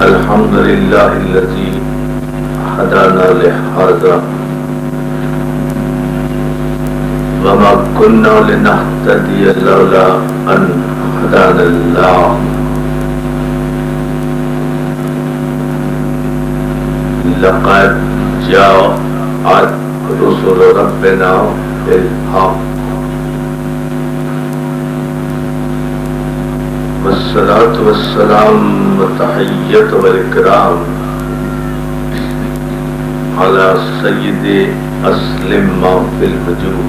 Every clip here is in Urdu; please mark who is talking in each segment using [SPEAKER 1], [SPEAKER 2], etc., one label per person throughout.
[SPEAKER 1] الحمد لله الذي هدانا لهذا وما كنا لنهتدي لولا أن هدانا الله لقد جاءت رسل ربنا بالحق والصلاة والسلام والتحية والإكرام على سيد أسلم ما في الوجود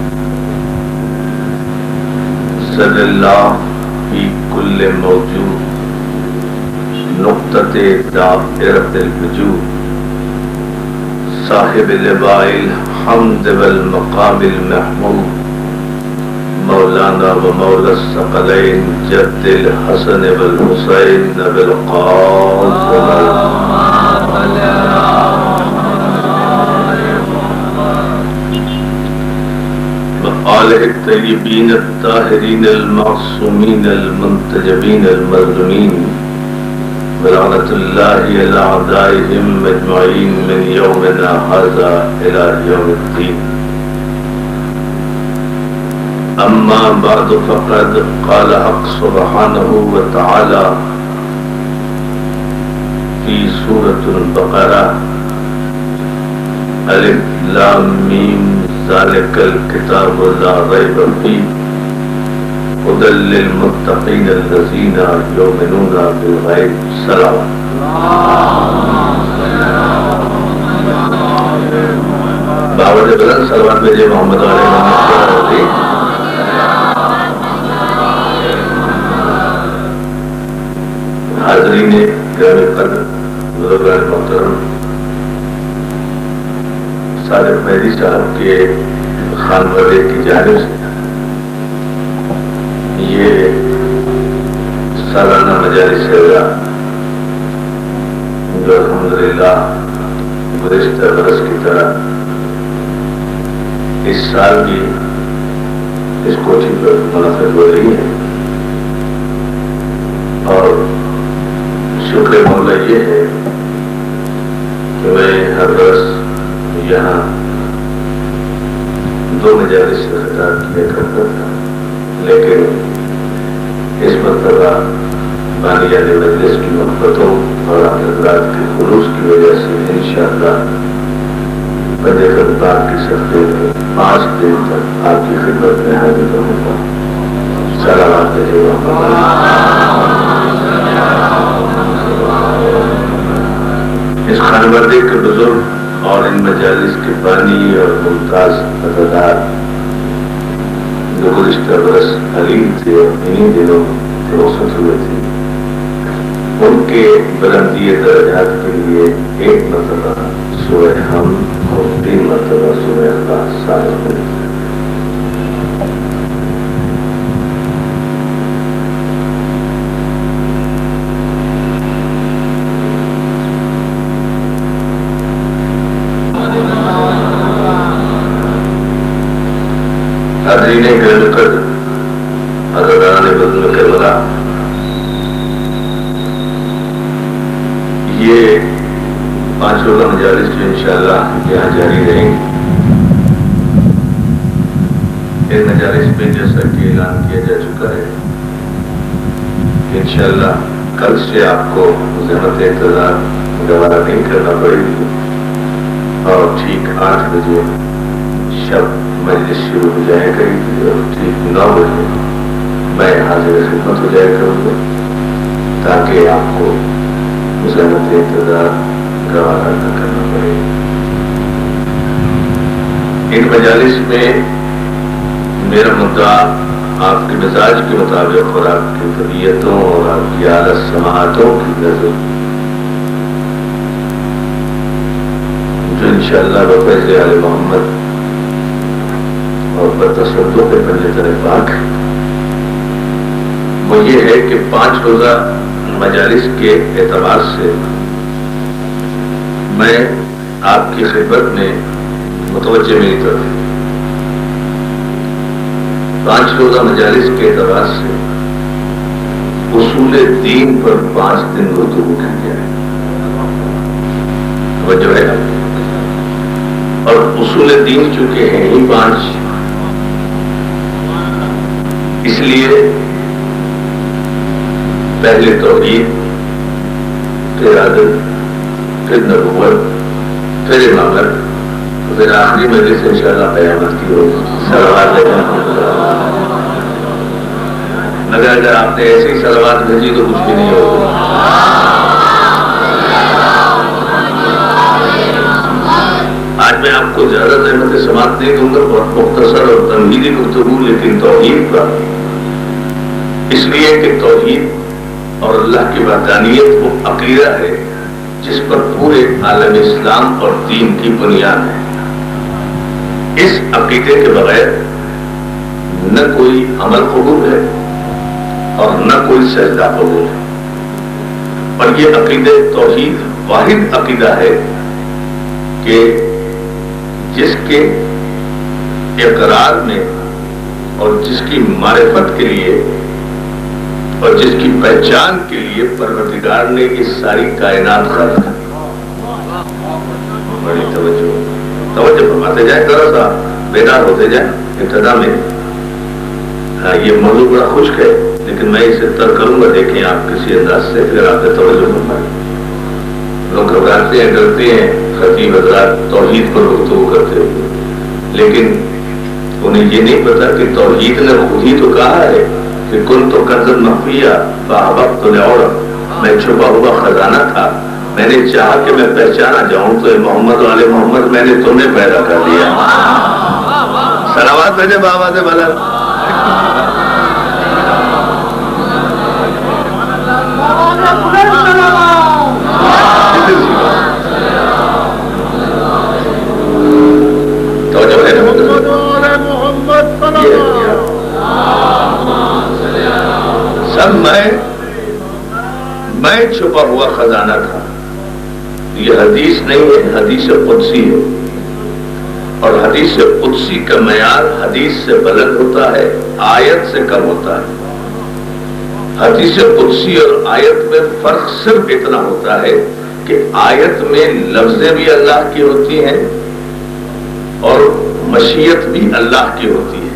[SPEAKER 1] صلی اللہ فی کل موجود نقطة دائرة الوجود صاحب لواء الحمد والمقام المحمود مولانا ومولا الثقلین جد الحسن والحسین بالقاسم وآلہ الطیبین الطاہرین المعصومین المنتجبین المظلومین ولعنة اللہ علی اعدائهم مجمعین من یومنا هذا الى یوم الدین. اما بعد فقد قال حق سبحانه وتعالى في سورة البقرة الف لام میم ذلك الكتاب لا ريب فيه هدى للمتقين الذين يؤمنون بالغيب. صلوات باوجہ بلند صلوات بھیجے محمد علیہ وسلم. حاضرین گرام قدر بزرگان محترم، صادق مہدی صاحب کے خانوادے کی جانب سے یہ سالانہ مجالس ہے جو الحمدللہ گزشتہ برس کی طرح اس سال بھی اس کوٹھی پر منعقد ہو رہی ہے. اور شکر مولا یہ ہے کہ میں ہر برس یہاں 2 مجالس سے خطاب کیا کرتا تھا، لیکن اس مرتبہ بانیان مجلس کی محبتوں اور حضرات کے خلوص کی وجہ سے انشاءاللہ بدر پاک کی صفحے میں 5 دن تک آپ کی خدمت میں حاضر رہوں گا. سلامات رہیے. اس خانوادے کے بزرگ اور ان مجالس کے بانی اور ممتاز عزادار جو گزشتہ برس علیم تھے اور انہی دنوں رخصت ہوئے تھے، ان کے بلندی درجات کے لیے 1 مرتبہ سورہ حمد اور 3 مرتبہ سورہ اخلاص صادق ہوئی. حاضرین گرم قدر، حضران بزم کربلا، یہ 5 روزہ مجالس جو انشاءاللہ یہاں جاری رہیں گے. ان مجالس میں جیسا کہ اعلان کیا جا چکا ہے کہ انشاءاللہ کل سے آپ کو زحمت انتظار گوارا نہیں کرنا پڑے گی اور ٹھیک 8 بجے شب مجلس شروع ہو جائے گی اور ٹھیک 9 بجے میں حاضر خدمت ہو جائے کروں گا تاکہ آپ کو زحمت انتظار گوارا نہ کرنا پڑے. ان مجالس میں میرا مدعا آپ کے مزاج کے مطابق اور آپ کی طبیعتوں اور آپ کی اعلیٰ سماعتوں کی نظر جو انشاءاللہ بفیض آل محمد اور بتصدق پنجتر پاک وہ یہ ہے کہ 5 روزہ مجالس کے اعتبار سے میں آپ کی خدمت میں متوجہ میری طرف 5 روزہ مجالس کے اعتبار سے اصول دین پر 5 دن گفتگو کی جائے. توجہ ہے نا؟ اور اصول دین چونکہ ہیں ہی 5، اس لیے پہلے توحید، پھر عدل، پھر نبوت، پھر امامت، پھر آخری مجلس انشاءاللہ قیامت کی ہوگی. صلوات مگر اگر آپ نے ایسی صلوات بھیجی تو کچھ بھی نہیں ہوگا. آج میں آپ کو زیادہ زحمت سماعت نہیں دوں گا، بہت مختصر اور تمہیدی گفتگو، لیکن توحید کا، اس لیے کہ توحید اور اللہ کی وحدانیت وہ عقیدہ ہے جس پر پورے عالم اسلام اور دین کی بنیاد ہے. اس عقیدے کے بغیر نہ کوئی عمل قبول ہے اور نہ کوئی سجدہ قبول ہے. اور یہ عقیدہ توحید واحد عقیدہ ہے کہ جس کے اقرار میں اور جس کی معرفت کے لیے اور جس کی پہچان کے لیے پروردگار نے یہ ساری کائنات خلق کی. بڑی توجہ فرماتے جائیں، ذرا سا بیدار ہوتے جائیں. ابتدا میں یہ موضوع بڑا خشک ہے، لیکن میں اسے تر کروں گا. دیکھیں آپ کسی انداز سے پھر آپ نے توجہ فرمائیں. لوگ گھبراتے ہیں، ڈرتے ہیں خطیب حضرات توحید پر گفتگو کرتے ہوئے، لیکن انہیں یہ نہیں پتا کہ توحید نے خود ہی تو کہا ہے کہ کن تو کنزل مخفیہ فاحببت لعرف، میں چھپا ہوا خزانہ تھا، میں نے چاہا کہ میں پہچانا جاؤں تو محمد والے محمد میں نے تمہیں پیدا کر دیا. صلوات بھیجے بابا سے بلند. سب میں چھپا ہوا خزانہ تھا. یہ حدیث نہیں ہے، حدیث قدسی ہے. اور حدیث قدسی کا معیار حدیث سے بلند ہوتا ہے، آیت سے کم ہوتا ہے. حدیث قدسی اور آیت میں فرق صرف اتنا ہوتا ہے کہ آیت میں لفظیں بھی اللہ کی ہوتی ہیں اور مشیت بھی اللہ کی ہوتی ہے،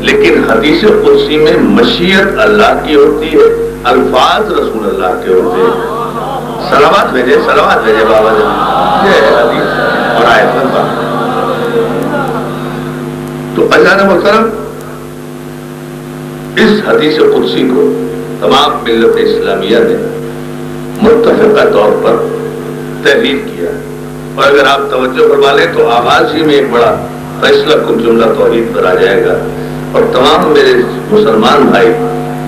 [SPEAKER 1] لیکن حدیث قدسی میں مشیت اللہ کی ہوتی ہے، الفاظ رسول اللہ کے ہوتے ہیں. صلوات بھیجے بابا جان. یہ ہے حدیث اور آیت میں فرق. تو اجان محترم، اس حدیث قدسی کو تمام ملت اسلامیہ نے متفقہ طور پر تحریر کیا. اور اگر آپ توجہ فرما لیں تو آغاز ہی میں ایک بڑا فیصلہ کن جملہ توحید پر آ جائے گا. اور تمام میرے مسلمان بھائی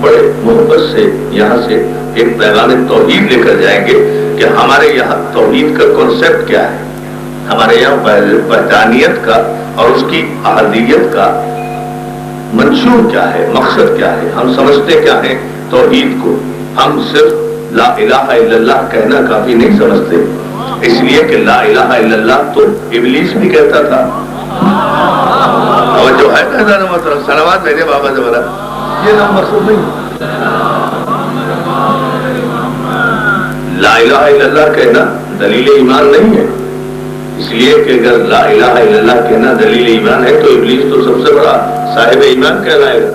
[SPEAKER 1] بڑے محبت سے یہاں سے ایک پیغام توحید لے کر جائیں گے کہ ہمارے یہاں توحید کا کنسپٹ کیا ہے، ہمارے یہاں وحدانیت کا اور اس کی احدیت کا منشور کیا ہے، مقصد کیا ہے. ہم سمجھتے کیا ہیں توحید کو؟ ہم صرف لا الہ الا اللہ کہنا کافی نہیں سمجھتے، اس لیے کہ لا الہ الا اللہ تو ابلیس بھی کہتا تھا. اور جو ہے صلوات بھیجے بابا زبرا. یہ نام مقصود نہیں. لا الہ الا اللہ کہنا دلیل ایمان نہیں ہے، اس لیے کہ اگر لا الہ الا اللہ کہنا دلیل ایمان ہے تو ابلیس تو سب سے بڑا صاحب ایمان کہلائے گا.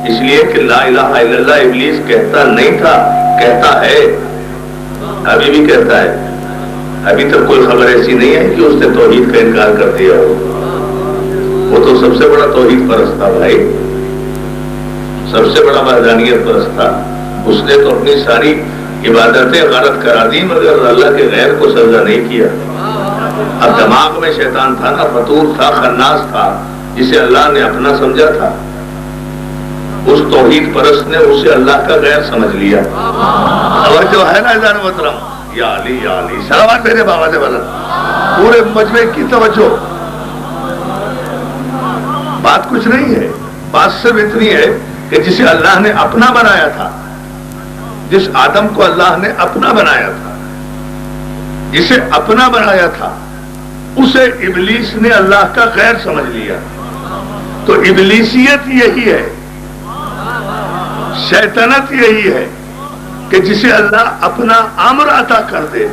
[SPEAKER 1] اس لیے کہ لا الہ الا اللہ ابلیس کہتا نہیں تھا، کہتا ہے، ابھی بھی کہتا ہے. ابھی تک کوئی خبر ایسی نہیں ہے کہ اس نے توحید کا انکار کر دیا ہو. وہ تو سب سے بڑا توحید پرست تھا بھائی، سب سے بڑا وحدانیت پرست تھا. اس نے تو اپنی ساری عبادتیں غلط کرا دی مگر اللہ کے غیر کو سجدہ نہیں کیا. اب دماغ میں شیطان تھا نا، فطور تھا، خناس تھا، جسے اللہ نے اپنا سمجھا تھا. اس توحید پرست نے اسے اللہ کا غیر سمجھ لیا. اور جو ہے نا عزیزان محترم، یا علی یا علی. صلوات میرے بابا سے بلند. پورے مجمع کی توجہ. بات کچھ نہیں ہے، بات صرف اتنی ہے کہ جسے اللہ نے اپنا بنایا تھا، جس آدم کو اللہ نے اپنا بنایا تھا، جسے اپنا بنایا تھا، اسے ابلیس نے اللہ کا غیر سمجھ لیا. تو ابلیسیت یہی ہے، شیطنت یہی ہے کہ جسے اللہ اپنا امر عطا کر دے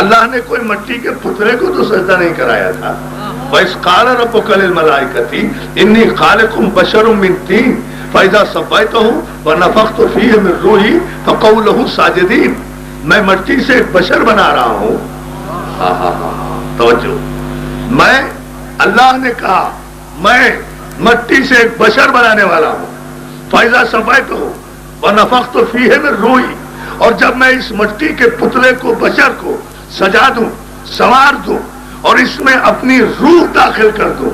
[SPEAKER 1] اللہ نے کوئی مٹی کے پتلے کو تو سجدہ نہیں کرایا تھا. وَإِذْ قَالَ رَبُّكَ لِلْمَلَائِكَةِ إِنِّي خَالِقٌ بَشَرٌ مِّن طِينٍ فَإِذَا سَوَّيْتُهُ وَنَفَخْتُ فِيهِ مِن رُّوحِي فَقَعُوا لَهُ سَاجِدِينَ. میں مٹی سے ایک بشر بنا رہا ہوں. توجہ. میں اللہ نے کہا میں مٹی سے ایک بشر بنانے والا ہوں. فَإِذَا سَوَّيْتُهُ وَنَفَخْتُ فِيهِ مِن رُّوحِي. اور جب میں اس مٹی کے پتلے کو بشر کو سجا دوں سنوار دوں اور اس میں اپنی روح داخل کر دوں.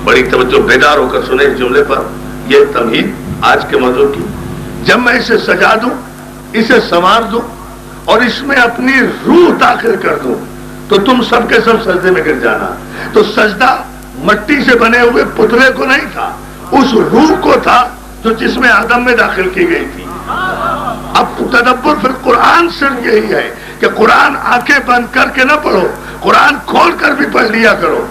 [SPEAKER 1] بڑی توجہ بیدار ہو کر سنیں اس جملے پر. یہ تمہید آج کے موضوع کی. جب میں اسے سجا دوں اسے سنوار دوں اور اس میں اپنی روح داخل کر دوں تو تم سب کے سب سجدے میں گر جانا. تو سجدہ مٹی سے بنے ہوئے پتلے کو نہیں تھا, اس روح کو تھا جو جس میں آدم میں داخل کی گئی تھی. اب تدبر پھر قرآن صرف یہی ہے کہ قرآن آنکھیں بند کر کے نہ پڑھو, قرآن کھول کر بھی پڑھ لیا کرو.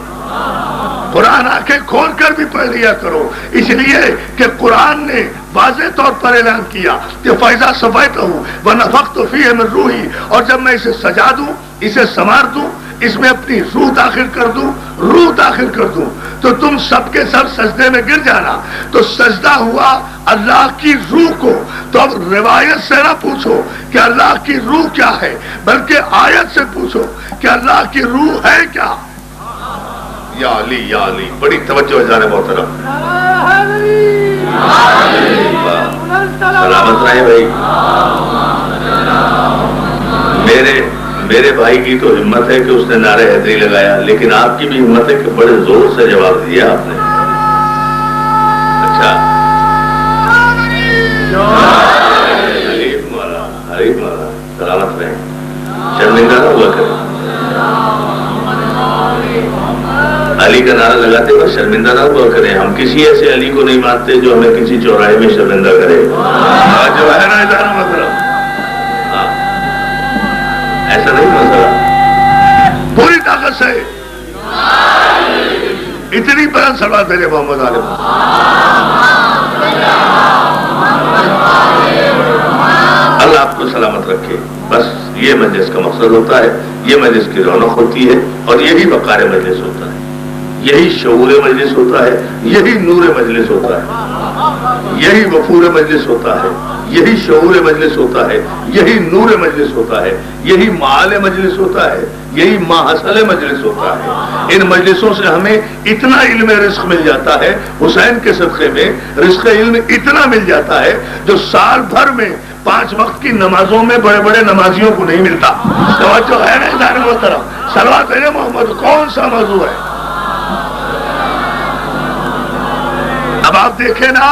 [SPEAKER 1] قرآن آنکھیں کھول کر بھی پڑھ لیا کرو, اس لیے کہ قرآن نے واضح طور پر اعلان کیا کہ فَإِذَا سَوَّيْتُهُ وَنَفَخْتُ فِيهِ مِن رُّوحِي. اور جب میں اسے سجا دوں اسے سنوار دوں اس میں اپنی روح داخل کر دوں روح داخل کر دوں تو تم سب کے سب سجدے میں گر جانا. تو سجدہ ہوا اللہ کی روح کو. تو اب روایت سے نہ پوچھو کہ اللہ کی روح کیا ہے, بلکہ آیت سے پوچھو کہ اللہ کی روح ہے کیا. یا علی یا علی. بڑی توجہ ہے جانے محترم. سلامت رہے بھائی. میرے بھائی کی تو ہمت ہے کہ اس نے نعرہ حیدری لگایا, لیکن آپ کی بھی ہمت ہے کہ بڑے زور سے جواب دیا آپ نے. اچھا حریف مولا سلامت رہے. شرمندہ نہ ہوا کرے. علی کا نعرہ لگاتے ہوئے شرمندہ نہ ہوا کریں. ہم کسی ایسے علی کو نہیں مانتے جو ہمیں کسی چوراہے میں شرمندہ کرے. جو ہے نا ادارہ مطلب ایسا نہیں مسئلہ. پوری طاقت سے اتنی بلند صلوات بھیجے محمد عالم. اللہ آپ کو سلامت رکھے. بس یہ مجلس کا مقصد ہوتا ہے, یہ مجلس کی رونق ہوتی ہے اور یہی وقار مجلس ہوتا ہے, یہی شعور مجلس ہوتا ہے, یہی نور مجلس ہوتا ہے, یہی وفور مجلس ہوتا ہے, یہی شعور مجلس ہوتا ہے, یہی نور مجلس ہوتا ہے, یہی معال مجلس ہوتا ہے, یہی ماحصل مجلس ہوتا ہے. ان مجلسوں سے ہمیں اتنا علم رزق مل جاتا ہے, حسین کے صدقے میں رزق علم اتنا مل جاتا ہے جو سال بھر میں 5 وقت کی نمازوں میں بڑے بڑے نمازیوں کو نہیں ملتا. توجہ ہے نا ادارے محترم. صلوات علی محمد کون سا موضوع ہے. اب آپ دیکھیں نا,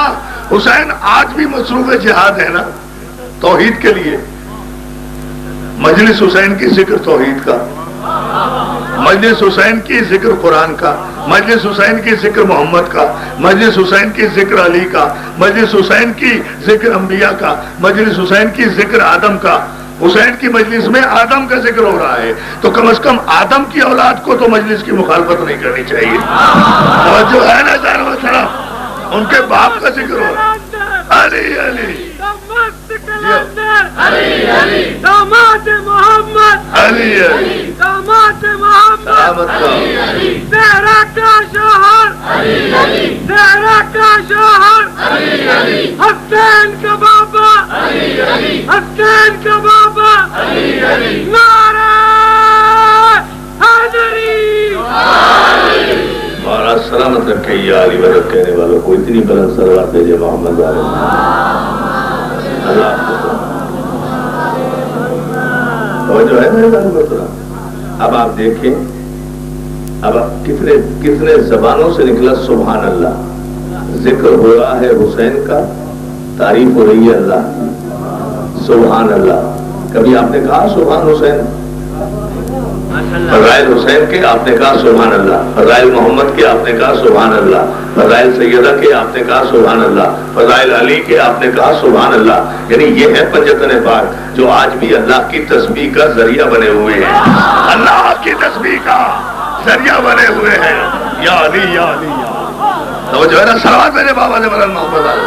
[SPEAKER 1] حسین آج بھی مصروف جہاد ہے نا توحید کے لیے. مجلس حسین کی ذکر توحید کا, مجلس حسین کی ذکر قرآن کا, مجلس حسین کی ذکر محمد کا, مجلس حسین کی ذکر علی کا, مجلس حسین کی ذکر انبیاء کا, مجلس حسین کی ذکر آدم کا. حسین کی مجلس میں آدم کا ذکر ہو رہا ہے تو کم از کم آدم کی اولاد کو تو مجلس کی مخالفت نہیں کرنی چاہیے. توجہ ہے نا جان وسلم, ان کے باپ کا ذکر ہو رہا ہے. علی علی
[SPEAKER 2] علی علی داماد محمد,
[SPEAKER 1] علی علی
[SPEAKER 2] داماد محمد,
[SPEAKER 1] علی
[SPEAKER 2] علی زہرا کا شوہر, علی علی زہرا کا شوہر, علی علی حسین کا بابا, علی علی حسین کا بابا, علی علی نعرہ حیدری.
[SPEAKER 1] ہمارا سلامت رکھے یا علی ورد کہنے والوں کو اتنی بلند صلوات بھیجے محمد عالم. اللہ آپ کو جو ہے نا. اب آپ دیکھیں, اب کتنے زبانوں سے نکلا سبحان اللہ. ذکر ہو رہا ہے حسین کا, تعریف ہو رہی ہے اللہ. سبحان اللہ. کبھی آپ نے کہا سبحان حسین؟ فضائل حسین کے آپ نے کہا سبحان اللہ, فضائل محمد کے آپ نے کہا سبحان اللہ, فضائل سیدہ کے آپ نے کہا سبحان اللہ, فضائل علی کے آپ نے کہا سبحان اللہ. یعنی یہ ہے پنجتن پاک جو آج بھی اللہ کی تسبیح کا ذریعہ بنے ہوئے ہیں, اللہ کی تسبیح کا ذریعہ بنے ہوئے ہیں. یا علی یا علی یا. تو جو ہے نا صلوات میرے بابا نے بلند محمد علی.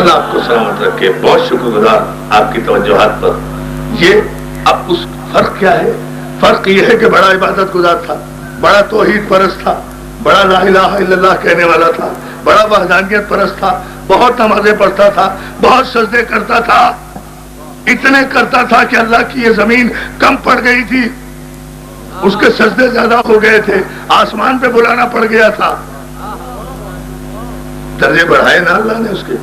[SPEAKER 1] اللہ آپ کو سلامت رکھے. بہت شکر گزار آپ کی توجہات پر. یہ اب اس فرق کیا ہے؟ فرق یہ ہے کہ بڑا عبادت گزار تھا، بڑا توحید پرست تھا، بڑا لا الہ الا اللہ کہنے والا تھا، بڑا وحدانیت پرست تھا، بہت نمازیں پڑھتا تھا، بہت سجدے کرتا تھا، اتنے کرتا تھا کہ اللہ کی یہ زمین کم پڑ گئی تھی، اس کے سجدے زیادہ ہو گئے تھے، آسمان پہ بلانا پڑ گیا تھا. درجے بڑھائے نا اللہ نے اس کے.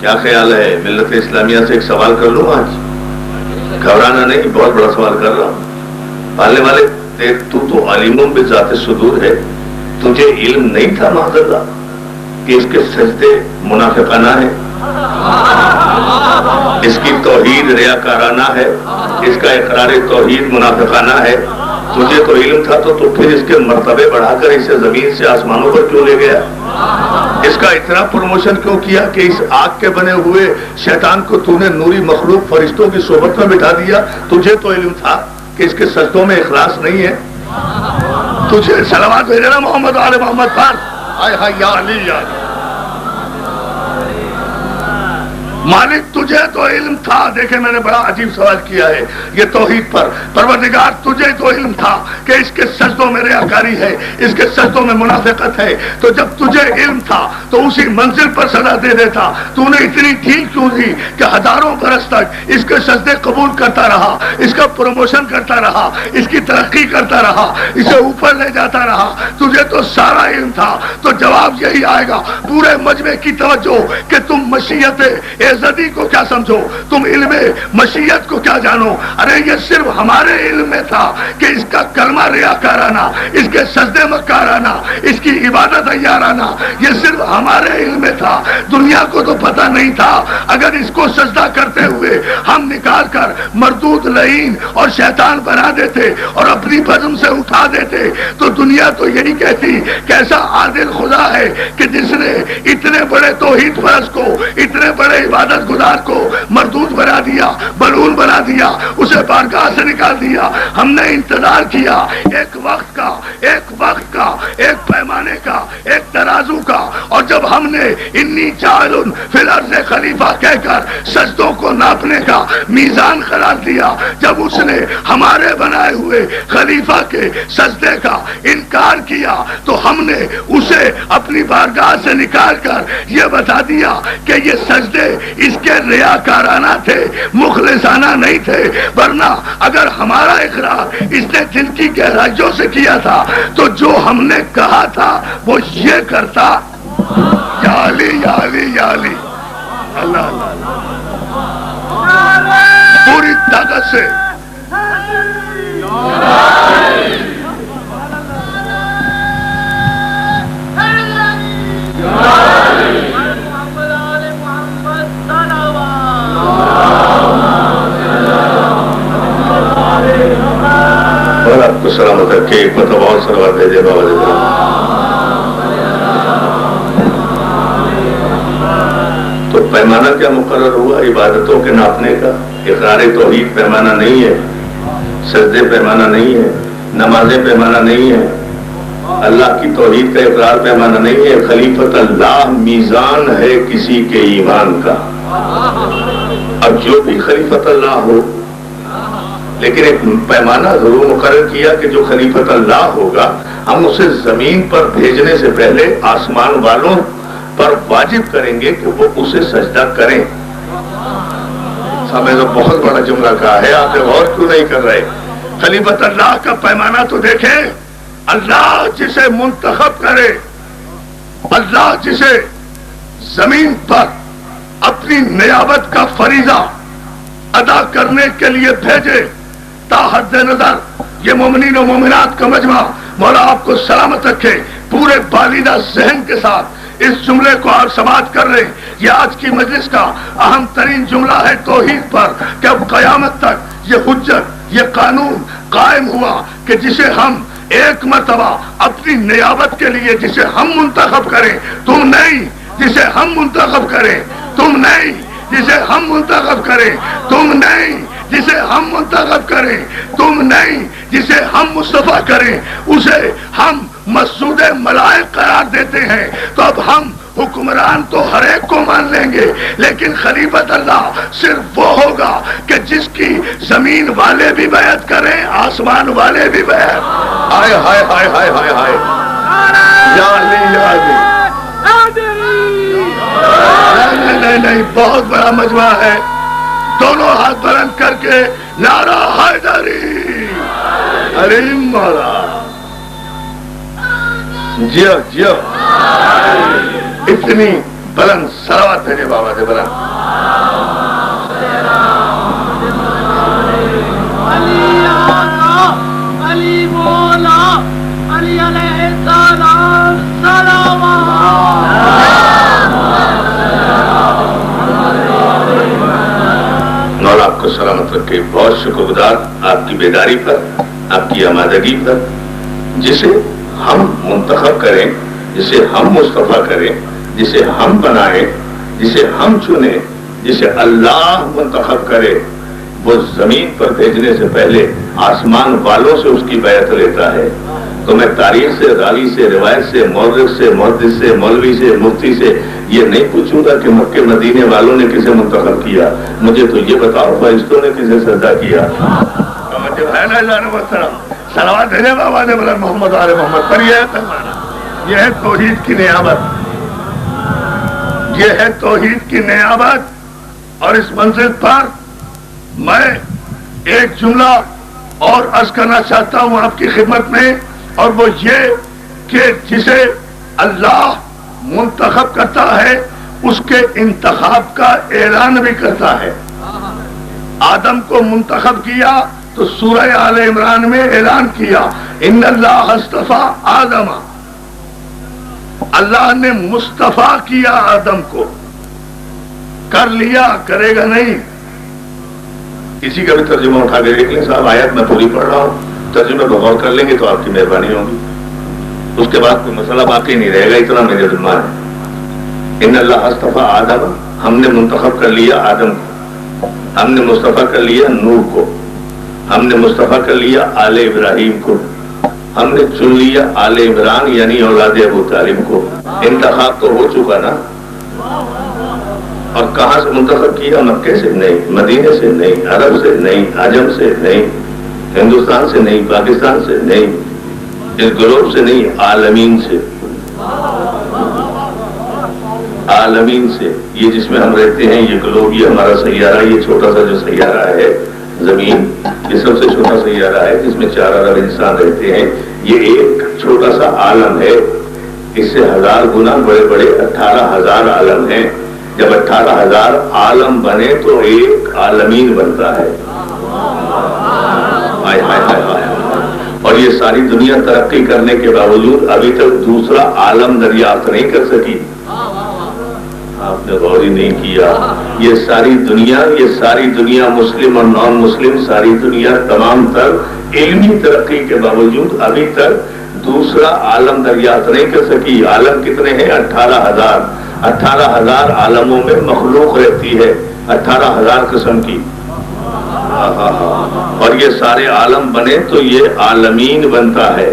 [SPEAKER 1] کیا خیال ہے؟ ملت اسلامیہ سے ایک سوال کر لوں آج؟ گھبرانا نہیں، بہت بڑا سوال کر رہا ہوں. پالنے والے دیکھ، تو عالموں بے ذات صدور ہے، تجھے علم نہیں تھا معذاللہ کہ اس کے سجدے منافقانہ ہیں، اس کی توحید ریاکارانہ ہے، اس کا اقرار توحید منافقانہ ہے. تجھے تو علم تھا تو پھر اس کے مرتبے بڑھا کر اسے زمین سے آسمانوں پر کیوں لے گیا؟ اس کا اتنا پروموشن کیوں کیا کہ اس آگ کے بنے ہوئے شیطان کو تو نے نوری مخلوق فرشتوں کی صحبت میں بٹھا دیا؟ تجھے تو علم تھا کہ اس کے سجدوں میں اخلاص نہیں ہے. تجھے صلوات بھیجے نا محمد آل محمد پر. ہائے ہائے یا علی یا علی. مالک تجھے تو علم تھا. دیکھیں میں نے بڑا عجیب سوال کیا ہے یہ توحید پر. پروردگار تجھے تو علم تھا کہ اس کے سجدوں میں ریاکاری ہے، اس کے سجدوں میں منافقت ہے، تو جب تجھے علم تھا تو اسی منزل پر سزا دے دیتا. تو نے اتنی ڈھیل کیوں دی کہ ہزاروں برس تک اس کے سجدے قبول کرتا رہا، اس کا پروموشن کرتا رہا، اس کی ترقی کرتا رہا، اسے اوپر لے جاتا رہا؟ تجھے تو سارا علم تھا. تو جواب یہی آئے گا پورے مجمع کی توجہ کہ تم مشیت ایزدی کو کیا سمجھو، تم علم مشیت کو کیا جانو. ارے یہ صرف ہمارے علم میں تھا کہ اس کا کلمہ ریاکارانہ، اس کے سجدے مکارانہ، اس کی عبادت عیارانہ، یہ صرف ہمارے علم میں تھا. دنیا کو تو پتہ نہیں تھا. اگر اس کو سجدہ کرتے ہوئے ہم نکال کر مردود لعین اور شیطان بنا دیتے اور اپنی بزم سے اٹھا دیتے تو دنیا تو یہی کہتی کیسا عادل خدا ہے کہ جس نے اتنے بڑے توحید پرست کو، اتنے بڑے عبادت گزار کو مردود بنا دیا، ملعون بنا دیا، اسے بارگاہ سے نکال دیا. ہم نے انتظار کیا ایک وقت کا، ایک پیمانے کا، ایک ترازو کا، اور جب ہم نے انی جاعل فی الارض خلیفہ کہہ کر سجدوں کو ناپنے کا میزان قرار دیا، جب اس نے ہمارے بنائے ہوئے خلیفہ کے سجدے کا انکار کیا تو ہم نے اسے اپنی بارگاہ سے نکال کر یہ بتا دیا کہ یہ سجدے اس کے ریاکارانہ تھے، مخلصانہ نہیں تھے. ورنہ اگر ہمارا اقرار اس نے دل کی گہرائیوں سے کیا تھا تو جو ہم نے کہا تھا وہ یہ کرتا. یا علی یا علی یا علی. اللہ اللہ پوری طاقت سے اور آپ کو سلامت رکھے. ایک مرتبہ اور سلوات دے دے بابا جی. تو پیمانہ کیا مقرر ہوا؟ عبادتوں کے ناپنے کا. اقرار توحید پیمانہ نہیں ہے، سجدے پیمانہ نہیں ہے، نمازیں پیمانہ نہیں ہے، اللہ کی توحید کا اقرار پیمانہ نہیں ہے. خلیفت اللہ میزان ہے کسی کے ایمان کا. اب جو بھی خلیفت اللہ ہو، لیکن ایک پیمانہ ضرور مقرر کیا کہ جو خلیفت اللہ ہوگا ہم اسے زمین پر بھیجنے سے پہلے آسمان والوں پر واجب کریں گے کہ وہ اسے سجدہ کریں. ہمیں تو بہت بڑا جملہ کہا ہے، آپ غور کیوں نہیں کر رہے؟ خلیفت اللہ کا پیمانہ تو دیکھیں. اللہ جسے منتخب کرے، اللہ جسے زمین پر اپنی نیابت کا فریضہ ادا کرنے کے لیے بھیجے، تا حد نظر یہ مومنین و مومنات کا مجمع مولا آپ کو سلامت رکھے. پورے بالیدہ ذہن کے ساتھ اس جملے کو آپ سماعت کر رہے ہیں. یہ آج کی مجلس کا اہم ترین جملہ ہے توحید پر کہ اب قیامت تک یہ حجت، یہ قانون قائم ہوا کہ جسے ہم ایک مرتبہ اپنی نیابت کے لیے جسے ہم منتخب کریں، تم نہیں، جسے ہم منتخب کریں تم نہیں، جسے ہم منتخب کریں تم نہیں، جسے ہم منتخب کریں تم نہیں، جسے ہم مصطفیٰ کریں اسے ہم مسعود ملائک قرار دیتے ہیں. تو اب ہم
[SPEAKER 3] حکمران تو ہر ایک کو مان لیں گے، لیکن خلیفت اللہ صرف وہ ہوگا کہ جس کی زمین والے بھی بیعت کریں، آسمان والے بھی بیعت. ہائے ہائے ہائے ہائے ہائے ہائے، یا علی یا علی. نہیں نہیں، بہت بڑا مجمع ہے. دونوں ہاتھ بلند کر کے نعرہ حیدری حریم مولا. جیو جیو، اتنی بلند صلوات بھیجے بابا سے بلند.
[SPEAKER 2] علی مولا علی علیہ السلام
[SPEAKER 3] مولا آپ کو سلامت رکھے. بہت شکر گزار آپ کی بیداری پر، آپ کی آمادگی پر. جسے ہم منتخب کریں، جسے ہم مصطفیٰ کریں، جسے ہم بنائیں، جسے ہم چنیں، جسے اللہ منتخب کرے، وہ زمین پر بھیجنے سے پہلے آسمان والوں سے اس کی بیعت لیتا ہے. تو میں تاریخ سے، راوی سے، روایت سے، مورخ سے، محدث سے، مولوی سے، مفتی سے یہ نہیں پوچھوں گا کہ مکے مدینے والوں نے کسے منتخب کیا. مجھے تو یہ بتاؤ فرشتوں نے کسے سجدہ کیا. صلوات بھیجے بابا نے بلند محمد آل محمد پر. یہ ہے توحید کی نیابت، یہ ہے توحید کی نیابت. اور اس منزل پر میں ایک جملہ اور عرض کرنا چاہتا ہوں آپ کی خدمت میں، اور وہ یہ کہ جسے اللہ منتخب کرتا ہے اس کے انتخاب کا اعلان بھی کرتا ہے. آدم کو منتخب کیا تو سورہ آل عمران میں اعلان کیا ان اللہ اصطفیٰ آدم. اللہ نے مصطفیٰ کیا آدم کو. کر لیا، کرے گا نہیں. کسی کا بھی ترجمہ اٹھا کے دیکھ لیں صاحب. آیت میں پوری پڑھ رہا ہوں، ترجمے کو غور کر لیں گے تو آپ کی مہربانی ہوگی. اس کے بعد کوئی مسئلہ باقی نہیں رہے گا. اتنا میرے ذمہ ہے. ان اللہ اصطفیٰ آدم، ہم نے منتخب کر لیا آدم کو، ہم نے مصطفیٰ کر لیا نوح کو، ہم نے مصطفیٰ کر لیا آل ابراہیم کو، ہم نے چن لیا آل عمران یعنی اولاد ابو طالب کو. انتخاب تو ہو چکا نا. اور کہاں سے منتخب کیا؟ مکے سے نہیں، مدینے سے نہیں، عرب سے نہیں، عجم سے نہیں، ہندوستان سے نہیں، پاکستان سے نہیں، اس گلوب سے نہیں، عالمین سے. عالمین سے. یہ جس میں ہم رہتے ہیں، یہ گلوب، یہ ہمارا سیارہ، یہ چھوٹا سا جو سیارہ ہے زمین، یہ سب سے چھوٹا سیارہ ہے جس میں 4 ارب انسان رہتے ہیں. یہ ایک چھوٹا سا عالم ہے. اس سے 1000 گنا بڑے بڑے 18,000 عالم ہیں. جب 18,000 عالم بنے تو ایک عالمین بنتا ہے. ہائے ہائے ہائے ہائے. اور یہ ساری دنیا ترقی کرنے کے باوجود ابھی تک دوسرا عالم دریافت نہیں کر سکی. آپ نے غور ہی نہیں کیا. یہ ساری دنیا مسلم اور نان مسلم، ساری دنیا تمام تر علمی ترقی کے باوجود ابھی تک دوسرا عالم دریافت نہیں کر سکی. عالم کتنے ہیں؟ 18,000. 18,000 عالموں میں مخلوق رہتی ہے، 18,000 قسم کی. اور یہ سارے عالم بنے تو یہ عالمین بنتا ہے.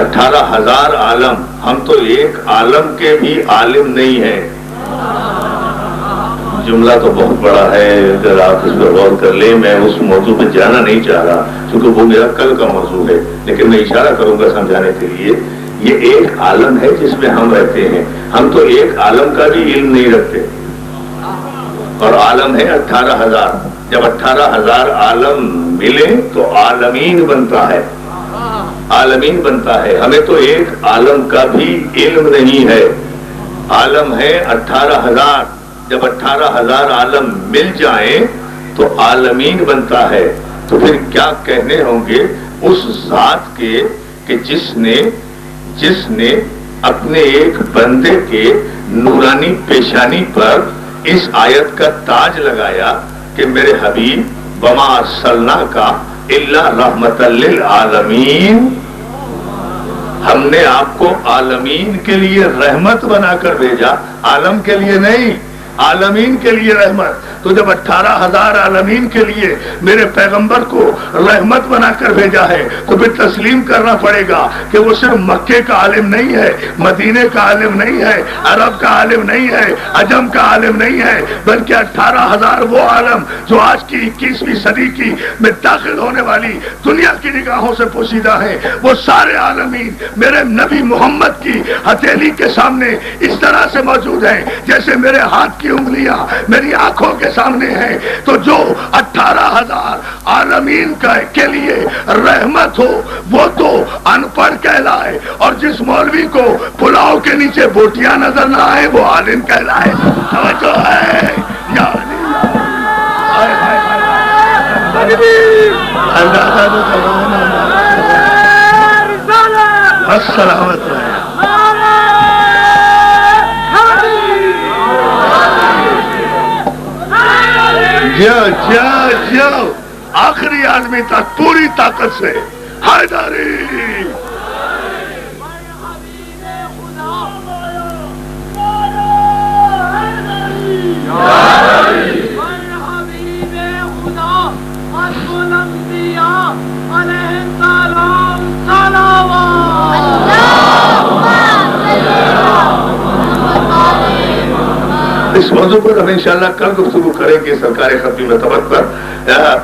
[SPEAKER 3] 18,000 عالم. ہم تو ایک عالم کے بھی عالم نہیں ہیں. جملہ تو بہت بڑا ہے، اگر آپ اس پر غور کر لیں. میں اس موضوع پہ جانا نہیں چاہ رہا کیونکہ وہ میرا کل کا موضوع ہے، لیکن میں اشارہ کروں گا سمجھانے کے لیے. یہ ایک عالم ہے جس میں ہم رہتے ہیں. ہم تو ایک عالم کا بھی علم نہیں رکھتے، اور عالم ہے 18,000. جب 18,000 عالم ملے تو عالمین بنتا ہے. عالمین بنتا ہے. ہمیں تو ایک عالم کا بھی علم نہیں ہے. عالم ہے 18,000. جب 18,000 عالم مل جائیں تو عالمین بنتا ہے. تو پھر کیا کہنے ہوں گے اس ذات کے کہ جس نے اپنے ایک بندے کے نورانی پیشانی پر اس آیت کا تاج لگایا کہ میرے حبیب وما ارسلناک الا رحمۃ للعالمین. ہم نے آپ کو عالمین کے لیے رحمت بنا کر بھیجا، عالم کے لیے نہیں، عالمین کے لیے رحمت. تو جب 18,000 عالمین کے لیے میرے پیغمبر کو رحمت بنا کر بھیجا ہے تو پھر تسلیم کرنا پڑے گا کہ وہ صرف مکے کا عالم نہیں ہے، مدینے کا عالم نہیں ہے، عرب کا عالم نہیں ہے، عجم کا عالم نہیں ہے، بلکہ 18,000 وہ عالم جو آج کی 21ویں صدی کی میں داخل ہونے والی دنیا کی نگاہوں سے پوشیدہ ہیں، وہ سارے عالمین میرے نبی محمد کی ہتھیلی کے سامنے اس طرح سے موجود ہیں جیسے میرے ہاتھ کی انگلیاں میری آنکھوں کے سامنے ہیں۔ تو جو 18,000 عالمین کے لیے رحمت ہو وہ تو ان پڑھ کہلائے، اور جس مولوی کو پلاؤ کے نیچے بوٹیاں نظر نہ آئے وہ عالم کہلائے۔ توجہ ہے یا السلامت ہے۔ جو آخری آدمی تک پوری طاقت سے حیدری اس موضوع پر ہم انشاءاللہ کل گفتگو کریں گے، سرکار ختمی مرتبت پر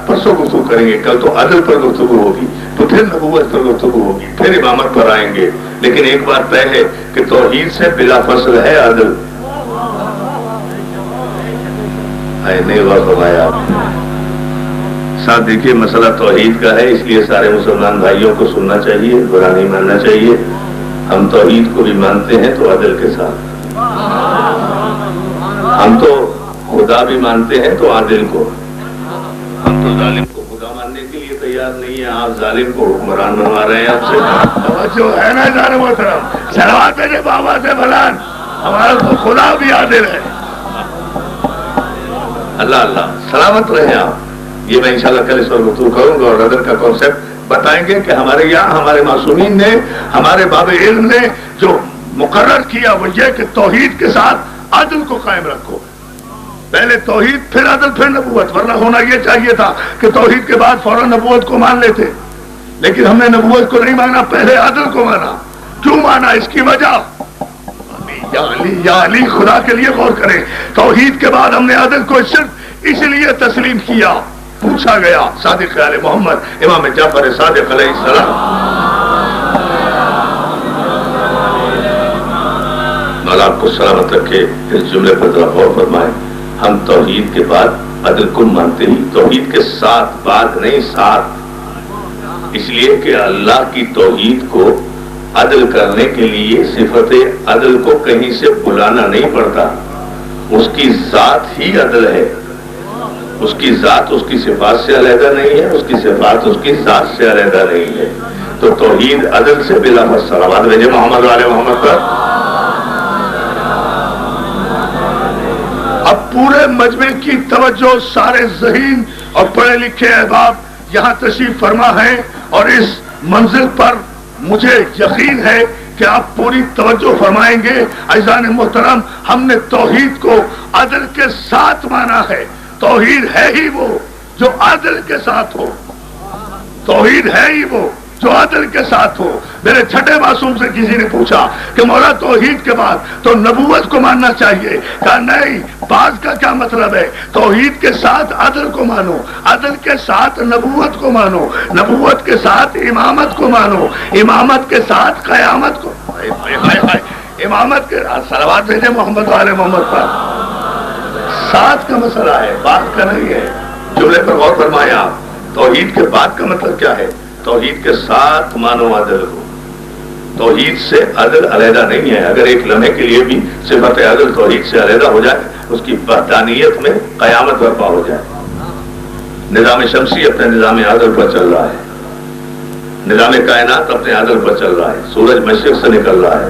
[SPEAKER 3] پرسوں گفتگو کریں گے، کل تو عدل پر گفتگو ہوگی، تو پھر نبوت پر گفتگو ہوگی، پھر امامت پر آئیں گے۔ لیکن ایک بات طے ہے کہ توحید سے بلا فصل ہے عدل۔ نہیں ہوا فرمایا ساتھ دیکھیے مسئلہ توحید کا ہے، اس لیے سارے مسلمان بھائیوں کو سننا چاہیے، برا نہیں ماننا چاہیے۔ ہم توحید کو بھی مانتے ہیں تو عدل کے ساتھ، ہم تو خدا بھی مانتے ہیں تو عادل کو، ہم تو ظالم کو خدا ماننے کے لیے تیار نہیں ہیں، آپ ظالم کو حکمران بنوا رہے ہیں۔ آپ سے جو ہے نا ظالم محترم سلوات میرے بابا سے بلان، ہمارا تو خدا بھی عادل ہے۔ اللہ اللہ سلامت رہے آپ۔ یہ میں انشاءاللہ کل اس پر گفتگو کروں گا اور عدل کا کانسیپٹ بتائیں گے کہ ہمارے یہاں ہمارے معصومین نے، ہمارے باب علم نے جو مقرر کیا وہ یہ کہ توحید کے ساتھ عدل کو قائم رکھو۔ پہلے توحید پھر عدل پھر نبوت، ورنہ ہونا یہ چاہیے تھا کہ توحید کے بعد فوراً نبوت کو مان لیتے، لیکن ہم نے نبوت کو نہیں مانا، پہلے عدل کو مانا۔ کیوں مانا؟ اس کی وجہ یا علی خدا کے لیے غور کریں، توحید کے بعد ہم نے عدل کو صرف اس لیے تسلیم کیا، پوچھا گیا صادق آل محمد امام جعفر صادق علیہ السلام، مولا آپ کو سلامت رکھے، اس جملے پر ذرا غور فرمائیں۔ ہم توحید کے بعد عدل کو مانتے ہی، توحید کے ساتھ، بعد نہیں ساتھ، اس لیے کہ اللہ کی توحید کو عدل کرنے کے لیے صفت عدل کو کہیں سے بلانا نہیں پڑتا، اس کی ذات ہی عدل ہے، اس کی ذات اس کی صفات سے علیحدہ نہیں ہے، اس کی صفات اس کی ذات سے علیحدہ نہیں ہے۔ تو توحید عدل سے بلا فاصلہ۔ بعد میں محمد والے محمد پر اب پورے مجمع کی توجہ، سارے ذہین اور پڑھے لکھے احباب یہاں تشریف فرما ہیں، اور اس منزل پر مجھے یقین ہے کہ آپ پوری توجہ فرمائیں گے۔ عزیزان محترم، ہم نے توحید کو عدل کے ساتھ مانا ہے۔ توحید ہے ہی وہ جو عدل کے ساتھ ہو، توحید ہے ہی وہ جو عدل کے ساتھ ہو۔ میرے چھٹے معصوم سے کسی نے پوچھا کہ مولا توحید کے بعد تو نبوت کو ماننا چاہیے، کہا نہیں، بعض کا کیا مطلب ہے؟ توحید کے ساتھ عدل کو مانو، عدل کے ساتھ نبوت کو مانو، نبوت کے ساتھ امامت کو مانو، امامت کے ساتھ قیامت کو، امامت کے صلوات بھیجے محمد والے محمد پر۔ ساتھ کا مسئلہ ہے، بات کا نہیں ہے۔ جملے پر غور فرمایا آپ، توحید کے بعد کا مطلب کیا ہے؟ توحید کے ساتھ مانو عدل کو، توحید سے عدل علیحدہ نہیں ہے۔ اگر ایک لمحے کے لیے بھی صفت عدل توحید سے علیحدہ ہو جائے، اس کی وحدانیت میں قیامت برپا ہو جائے۔ نظام شمسی اپنے نظام عدل پر چل رہا ہے، نظام کائنات اپنے عدل پر چل رہا ہے، سورج مشرق سے نکل رہا ہے،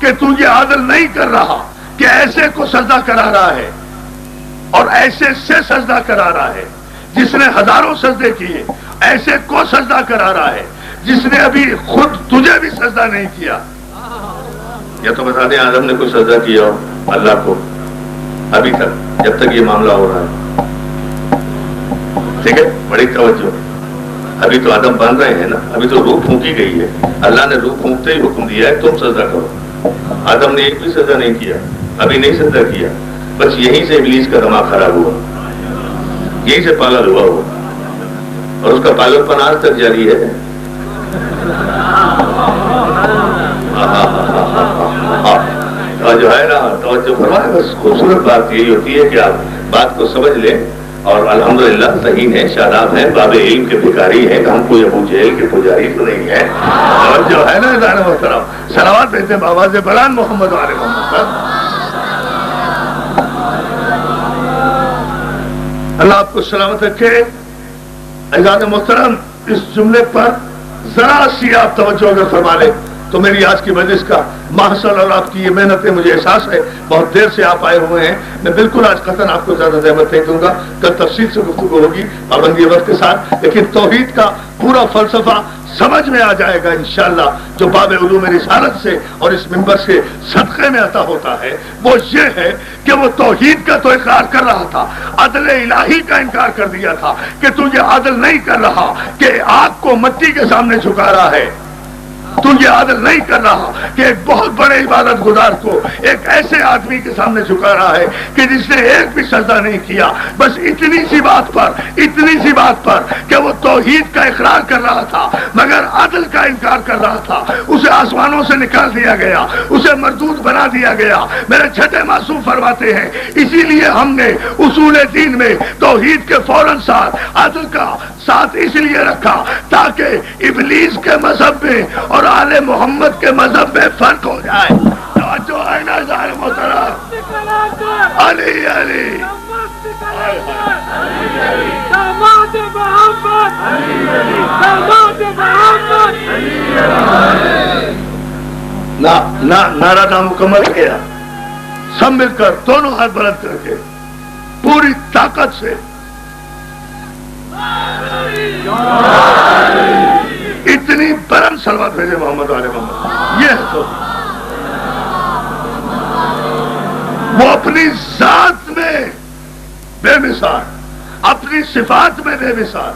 [SPEAKER 3] کہ تو یہ عدل نہیں کر رہا کہ ایسے کو سجدہ کرا رہا ہے اور ایسے سے سجدہ کرا رہا ہے جس نے ہزاروں سجدے کیے، ایسے کو سجدہ کرا رہا ہے جس نے ابھی خود تجھے بھی سجدہ نہیں کیا۔ یا تو بتا دیں آدم نے کوئی سجدہ کیا ہو اللہ کو ابھی تک، جب تک یہ معاملہ ہو رہا ہے؟ ٹھیک ہے، بڑی توجہ، ابھی تو آدم بن رہے ہیں نا، ابھی تو روح پھونکی گئی ہے، اللہ نے روح پھونکتے ہی حکم دیا ہے تم سجدہ کرو۔ آدم نے ایک بھی سجدہ نہیں کیا، ابھی نہیں سجدہ کیا، بس یہیں سے ابلیس کا دماغ خراب ہوا، یہیں سے پاگل ہوا وہ، اور اس کا پاگل پن آج تک جاری ہے۔ جو ہے نا توجہ فرمائے، بس خوبصورت بات یہی ہوتی ہے کہ آپ بات کو سمجھ لیں، اور الحمدللہ ذہین ہیں، شاداب ہیں، باب علم کے بھکاری ہیں، ہم کوئی ابو جہل کے پجاری تو نہیں ہیں۔ اور جو ہے نا ادارہ محترم، صلوات دیتے ہیں بآواز بلند محمد علیہ محمد۔ اللہ آپ کو سلامت رکھے۔ عزیزان محترم، اس جملے پر ذرا سی آپ توجہ اگر فرما لیں تو میری آج کی مجلس کا محصل اور آپ کی یہ محنتیں، مجھے احساس ہے بہت دیر سے آپ آئے ہوئے ہیں، میں بالکل آج قطعاً آپ کو زیادہ زحمت نہیں دوں گا، کل تفصیل سے گفتگو ہوگی پابندی وقت کے ساتھ، لیکن توحید کا پورا فلسفہ سمجھ میں آ جائے گا انشاءاللہ۔ جو باب علوم رسالت سے اور اس منبر سے صدقے میں عطا ہوتا ہے وہ یہ ہے کہ وہ توحید کا تو اقرار کر رہا تھا، عدل الہی کا انکار کر دیا تھا کہ تو یہ عدل نہیں کر رہا کہ آگ کو مٹی کے سامنے جھکا رہا ہے، تو یہ عدل نہیں کر رہا کہ ایک بہت بڑے عبادت گزار کو ایک ایسے آدمی کے سامنے جھکا رہا ہے کہ جس نے ایک بھی سجدہ نہیں کیا، بس اتنی سی بات پر کہ وہ توحید کا اقرار کر رہا تھا مگر عدل کا انکار کر رہا تھا، اسے آسمانوں سے نکال دیا گیا، اسے مردود بنا دیا گیا۔ میرے چھٹے معصوم فرماتے ہیں اسی لیے ہم نے اصول دین میں توحید کے فوراً ساتھ عدل کا ساتھ اس لیے رکھا تاکہ ابلیس کے مذہب میں اور آل محمد کے مذہب میں فرق ہو جائے۔ جو ہے نا ظاہر محترم علی علی
[SPEAKER 2] داماد محمد، داماد محمد۔
[SPEAKER 3] نعرہ نامکمل کیا، سب مل کر دونوں ہاتھ بلند کر کے پوری طاقت سے اتنی بلند صلوات بھیجے محمد علیہ محمد۔ یہ ہے تو وہ اپنی ذات میں بے مثال، اپنی صفات میں بے مثال،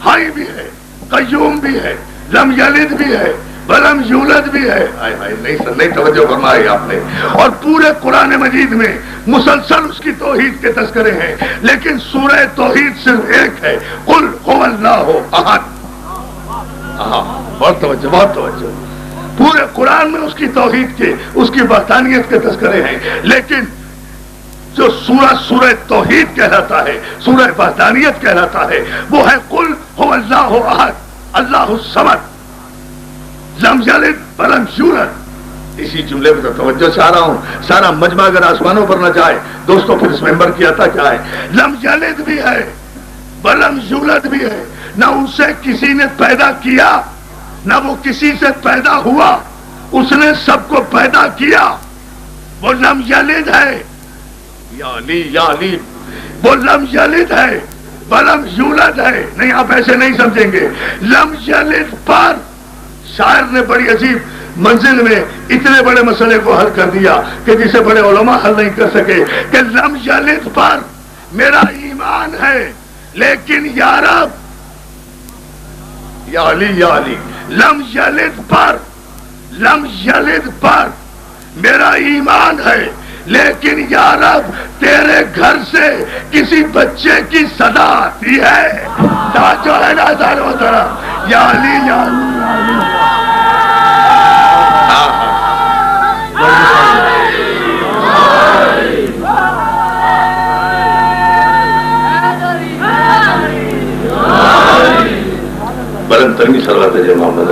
[SPEAKER 3] حی بھی ہے، قیوم بھی ہے، لم یلد بھی ہے، ولم یولد بھی ہے۔ نہیں توجہ فرمائی آپ نے۔ اور پورے قرآن مجید میں مسلسل اس کی توحید کے تذکرے ہیں، لیکن سورہ توحید صرف ایک ہے، قل هو اللہ احد۔ بہت توجہ۔ پورے قرآن میں اس کی توحید کے، اس کی وحدانیت کے تذکرے ہیں، لیکن جو سورہ توحید کہلاتا ہے، سورہ وحدانیت کہلاتا ہے، وہ ہے قل هو اللہ احد اللہ الصمد لم یلد ولم یولد۔ اسی جملے میں تو توجہ چاہ رہا ہوں، سارا مجمع اگر آسمانوں پر نہ جائے دوستوں پھر اس ممبر کی عطا کیا ہے؟ لم یلد بھی ہے، ولم یولد بھی ہے، نہ اسے کسی نے پیدا کیا نہ وہ کسی سے پیدا ہوا، اس نے سب کو پیدا کیا۔ وہ لم یلد ہے، یا علی، وہ لم یلد ہے، ولم یولد ہے۔ نہیں، آپ ایسے نہیں سمجھیں گے۔ لم یلد پر شاعر نے بڑی عجیب منزل میں اتنے بڑے مسئلے کو حل کر دیا کہ جسے بڑے علماء حل نہیں کر سکے، کہ لم یلد پر میرا ایمان ہے لیکن یا رب، یا علی، لم یلد پر میرا ایمان ہے لیکن یا رب تیرے گھر سے کسی بچے کی صدا آتی ہے۔ جو ہے نا دارو طرح یا علی بلند ترین صلوات ہے محمد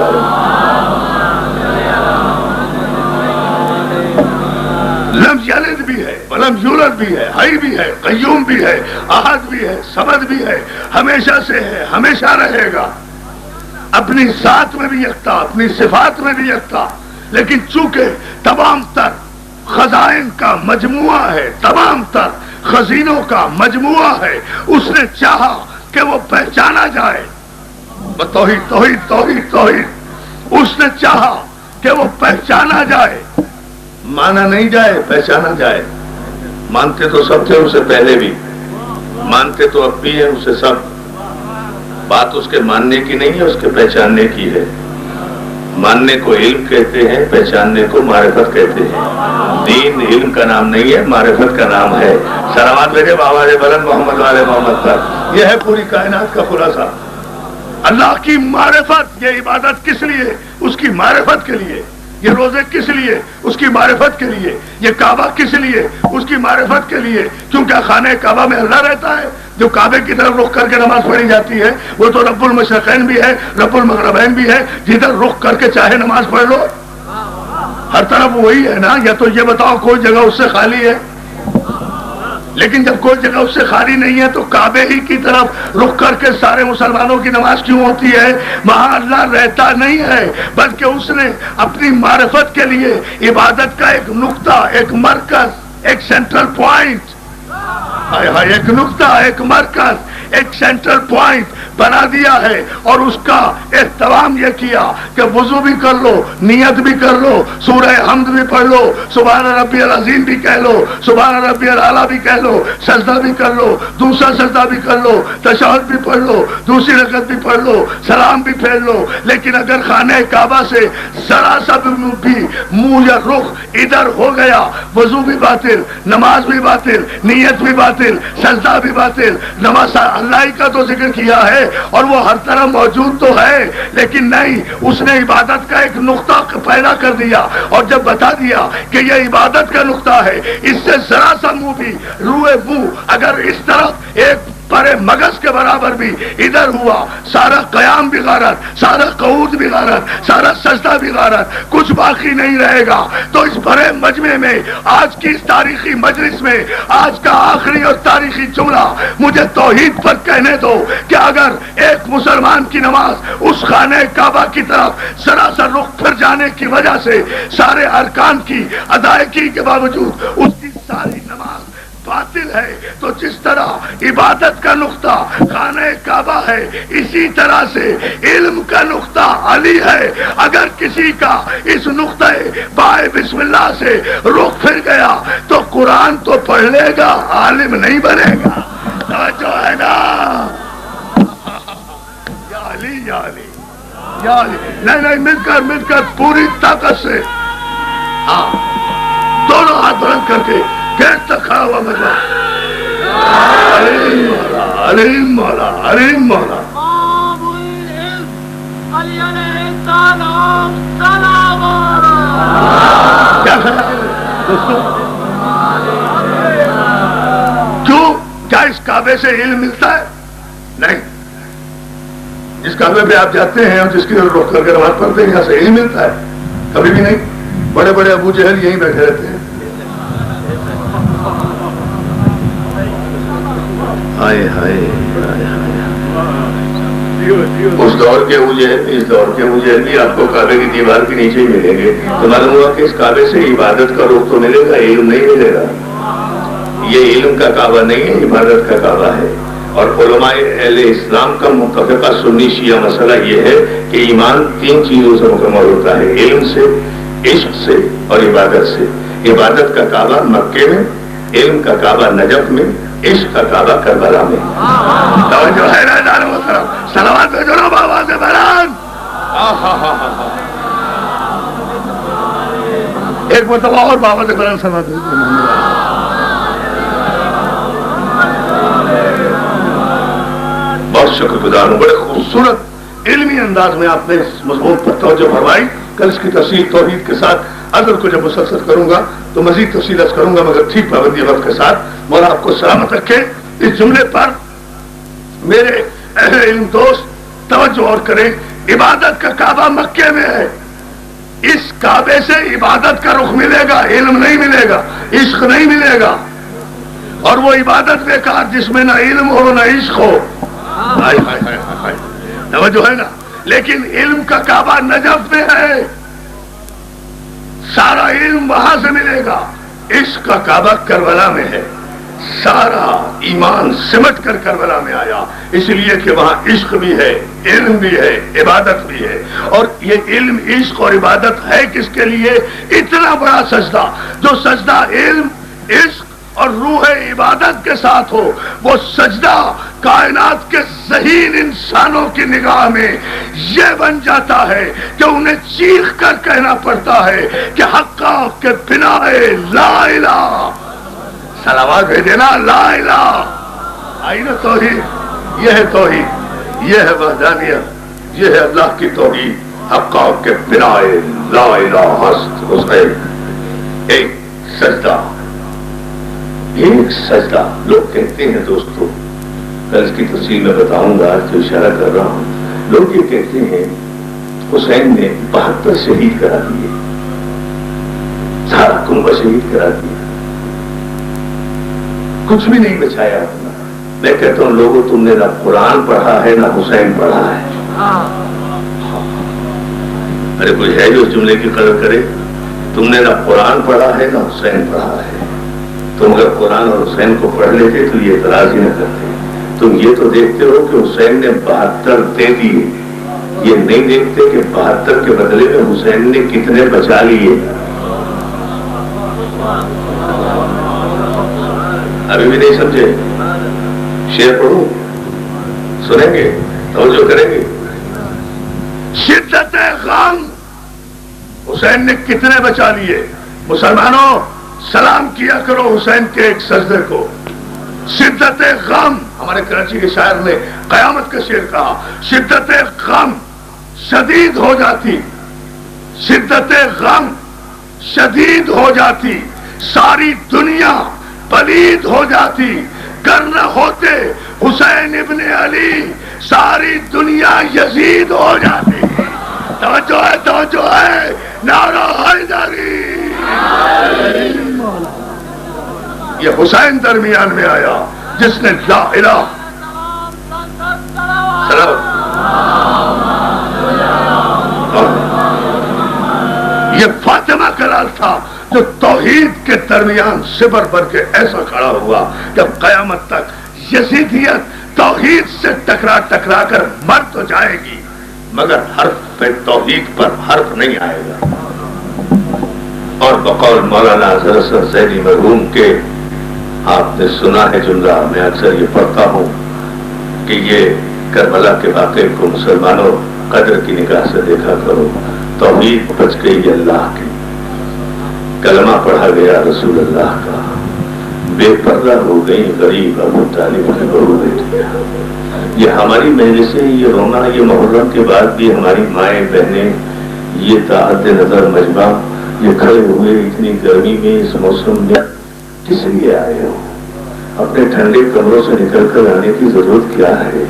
[SPEAKER 3] لم یلد بھی ہے، ولم یولد بھی ہے، حی بھی ہے، قیوم بھی ہے، احد بھی ہے، صمد بھی ہے، ہمیشہ سے ہے، ہمیشہ رہے گا، اپنی ذات میں بھی یکتا، اپنی صفات میں بھی یکتا، لیکن چونکہ تمام تر خزائن کا مجموعہ ہے، تمام تر خزینوں کا مجموعہ ہے، اس نے چاہا کہ وہ پہچانا جائے، توحید توحید توحید توحید، اس نے چاہا کہ وہ پہچانا جائے، مانا نہیں جائے، پہچانا جائے۔ مانتے تو سب تھے اسے پہلے بھی، مانتے تو اب بھی ہیں اسے سب، بات اس کے ماننے کی نہیں ہے، اس کے پہچاننے کی ہے۔ ماننے کو علم کہتے ہیں، پہچاننے کو معرفت کہتے ہیں۔ دین علم کا نام نہیں ہے، معرفت کا نام ہے۔ سلامات بھیجے بابا بلند محمد والے محمد پر۔ یہ ہے پوری کائنات کا خلاصہ۔ اللہ کی معرفت، یہ عبادت کس لیے؟ اس کی معرفت کے لیے۔ یہ روزے کس لیے؟ اس کی معرفت کے لیے۔ یہ کعبہ کس لیے؟ اس کی معرفت کے لیے، کیونکہ خانہ کعبہ میں اللہ رہتا ہے۔ جو کعبے کی طرف رخ کر کے نماز پڑھی جاتی ہے وہ تو رب المشرقین بھی ہے، رب المغربین بھی ہے، جدھر رخ کر کے چاہے نماز پڑھ لو، ہر طرف وہی ہے نا۔ یا تو یہ بتاؤ کوئی جگہ اس سے خالی ہے، لیکن جب کوئی جگہ اس سے خالی نہیں ہے تو کعبے ہی کی طرف رخ کر کے سارے مسلمانوں کی نماز کیوں ہوتی ہے؟ وہاں اللہ رہتا نہیں ہے، بلکہ اس نے اپنی معرفت کے لیے عبادت کا ایک نقطہ، ایک مرکز، ایک سینٹرل پوائنٹ، ایک نقطہ، ایک مرکز، ایک سینٹرل پوائنٹ بنا دیا ہے، اور اس کا اہتمام یہ کیا کہ وضو بھی کر لو، نیت بھی کر لو، سورہ حمد بھی پڑھ لو، سبحان ربی العظیم بھی کہہ لو، سبحان ربی الاعلیٰ بھی کہہ لو، سجدہ بھی کر لو، دوسرا سجدہ بھی کر لو، تشہد بھی پڑھ لو، دوسری رکعت بھی پڑھ لو، سلام بھی پھیر لو۔ لیکن اگر خانہ کعبہ سے ذرا سا بھی منہ یا رخ ادھر ہو گیا، وضو بھی باطل، نماز بھی باطل، نیت بھی باطل، سجدہ بھی باطل۔ نماز اللہ کا تو ذکر کیا ہے اور وہ ہر طرح موجود تو ہے، لیکن نہیں، اس نے عبادت کا ایک نقطہ پیدا کر دیا، اور جب بتا دیا کہ یہ عبادت کا نقطہ ہے، اس سے ذرا سا منہ بھی، روئے منہ اگر اس طرف ایک پرے مغز کے برابر بھی ادھر ہوا، سارا قیام بھی غارت، سارا قعود بھی غارت، سارا سجدہ بھی غارت، کچھ باقی نہیں رہے گا۔ تو اس بڑے مجمع میں، آج کی اس تاریخی مجلس میں، آج کا آخری اور تاریخی جملہ مجھے توحید پر کہنے دو کہ اگر ایک مسلمان کی نماز اس خانہ کعبہ کی طرف ذرا سا رخ پھر جانے کی وجہ سے سارے ارکان کی ادائیگی کے باوجود اس کی ساری نماز باطل ہے، تو جس طرح عبادت کا نقطہ خانہ کعبہ ہے، اسی طرح سے علم کا نقطہ علی ہے۔ اگر کسی کا اس نقطہ بائے بسم اللہ سے رخ پھر گیا تو قرآن تو پڑھ لے گا، عالم نہیں بنے گا۔ جو ہے نا، یا علی یا علی یا علی، نہیں مل کر پوری طاقت سے، ہاں، دونوں ہاتھ بلند کر کے گیٹ تک کھڑا ہوا مجمع، علیم مولا، علیم مولا، علیم مولا۔ کیا خیال ہے دوستوں؟ کیوں؟ کیا اس کعبے سے علم ملتا ہے؟ نہیں۔ جس کعبے پہ آپ جاتے ہیں اور جس کی رخ کر کے نماز پڑھتے ہیں، یہاں سے علم ملتا ہے؟ کبھی بھی نہیں۔ بڑے بڑے ابو جہل یہیں بیٹھے رہتے ہیں۔ ہائے ہائے، اس دور کے مجھے، اس دور کے مجھے بھی آپ کو کعبے کی دیوار کے نیچے ہی ملیں گے، تو معلوم ہوا کہ اس کعبے سے عبادت کا رخ تو ملے گا، علم نہیں ملے گا۔ یہ علم کا کعبہ نہیں ہے، عبادت کا کعبہ ہے۔ اور علماء اہل اسلام کا متفقہ سنی شیعہ مسئلہ یہ ہے کہ ایمان 3 چیزوں سے مکمل ہوتا ہے، علم سے، عشق سے اور عبادت سے۔ عبادت کا کعبہ مکے میں، علم کا کعبہ نجف میں، عشق کا کعبہ کربلا میں۔ توجہ ہے نا جان محترم؟ صلوات بھیجو نا بابا سے بلند۔ ایک مرتبہ اور بابا سے بلند صلوات بھیجو۔ بہت شکر گزار ہوں، بڑے خوبصورت علمی انداز میں آپ نے اس مضمون پر توجہ فرمائی۔ کل اس کی تفصیل توحید کے ساتھ اگر کو جب مسلسل کروں گا تو مزید تفصیل کروں گا، مگر ٹھیک پابندی وقت کے ساتھ۔ مولا آپ کو سلامت رکھے۔ اس جملے پر میرے اہل علم دوست توجہ اور کریں، عبادت کا کعبہ مکے میں ہے، اس کعبے سے عبادت کا رخ ملے گا، علم نہیں ملے گا، عشق نہیں ملے گا، اور وہ عبادت بیکار جس میں نہ علم ہو نہ عشق ہو۔ ہائے ہائے ہائے ہائے، توجہ ہے نا؟ لیکن علم کا کعبہ نجف میں ہے، سارا علم وہاں سے ملے گا. عشق کا کعبہ کربلا میں ہے. سارا ایمان سمٹ کر کربلا میں آیا، اس لیے کہ وہاں عشق بھی ہے، علم بھی ہے، عبادت بھی ہے. اور یہ علم، عشق اور عبادت ہے کس کے لیے؟ اتنا بڑا سجدہ، جو سجدہ علم، عشق اور روح عبادت کے ساتھ ہو، وہ سجدہ کائنات کے ذہین انسانوں کی نگاہ میں یہ بن جاتا ہے کہ انہیں چیخ کر کہنا پڑتا ہے کہ حقا کے بنا لا الہ، سلامات بھیجے نا، لا الہ. آئی نا توحید؟ یہ ہے توحید، یہ ہے وحدانیت، یہ ہے اللہ کی توحید. حقا کے بنا لا الہ ہست حسین. ایک سجدہ، ایک سجدہ. لوگ کہتے ہیں دوستو، کل اس کی تفصیل میں بتاؤں گا، جو اشارہ کر رہا ہوں. لوگ یہ کہتے ہیں حسین نے 72 شہید کرا دیے، سارا کنبہ شہید کرا دیا، کچھ بھی نہیں بچایا اپنا. میں کہتا ہوں لوگوں، تم نے نہ قرآن پڑھا ہے نہ حسین پڑھا ہے. ارے کوئی ہے جو اس جملے کی قدر کرے؟ تم نے نہ قرآن پڑھا ہے نہ حسین پڑھا ہے. تم اگر قرآن اور حسین کو پڑھ لیتے تو یہ اعتراض ہی نہ کرتے. تم یہ تو دیکھتے ہو کہ حسین نے 72 دے دیے، یہ نہیں دیکھتے کہ 72 کے بدلے میں حسین نے کتنے بچا لیے. ابھی بھی نہیں سمجھے؟ شعر پڑھوں، سنیں گے، توجہ کریں گے. شدت غم، حسین نے کتنے بچا لیے. مسلمانوں سلام کیا کرو حسین کے ایک سجدے کو. شدت غم، ہمارے کراچی کے شاعر نے قیامت کا شعر کہا. شدت غم شدید ہو جاتی، شدت غم شدید ہو جاتی، ساری دنیا پلید ہو جاتی. گر نہ ہوتے حسین ابن علی، ساری دنیا یزید ہو جاتی. توجہ ہے، توجہ ہے، نعرہ حیدری. یہ حسین درمیان میں آیا جس نے لا الہ یہ فاطمہ کا لال تھا جو توحید کے درمیان صبر بھر کے ایسا کھڑا ہوا کہ قیامت تک یزیدیت توحید سے ٹکرا ٹکرا کر مر تو جائے گی مگر حرف پہ توحید پر حرف نہیں آئے گا. اور بقول مولانا اظہر حسن زیدی مرحوم کے آپ نے سنا ہے جملہ، میں اکثر یہ پڑھتا ہوں کہ یہ کربلا کے واقعے کو مسلمانوں قدر کی نگاہ سے دیکھا کرو. توحید بچ گئی اللہ کی، کلمہ پڑھا گیا رسول اللہ کا، بے پردہ ہو گئی غریب ابو طالب کی بہو بیٹیاں. یہ ہماری مجلسیں، یہ رونا، یہ محرم کے بعد بھی ہماری مائیں بہنیں یہ تعہد نظر مجمع یہ کھڑے ہوئے اتنی گرمی میں اس موسم میں کس لیے آئے ہو؟ اپنے ٹھنڈے کمروں سے نکل کر آنے کی ضرورت کیا ہے؟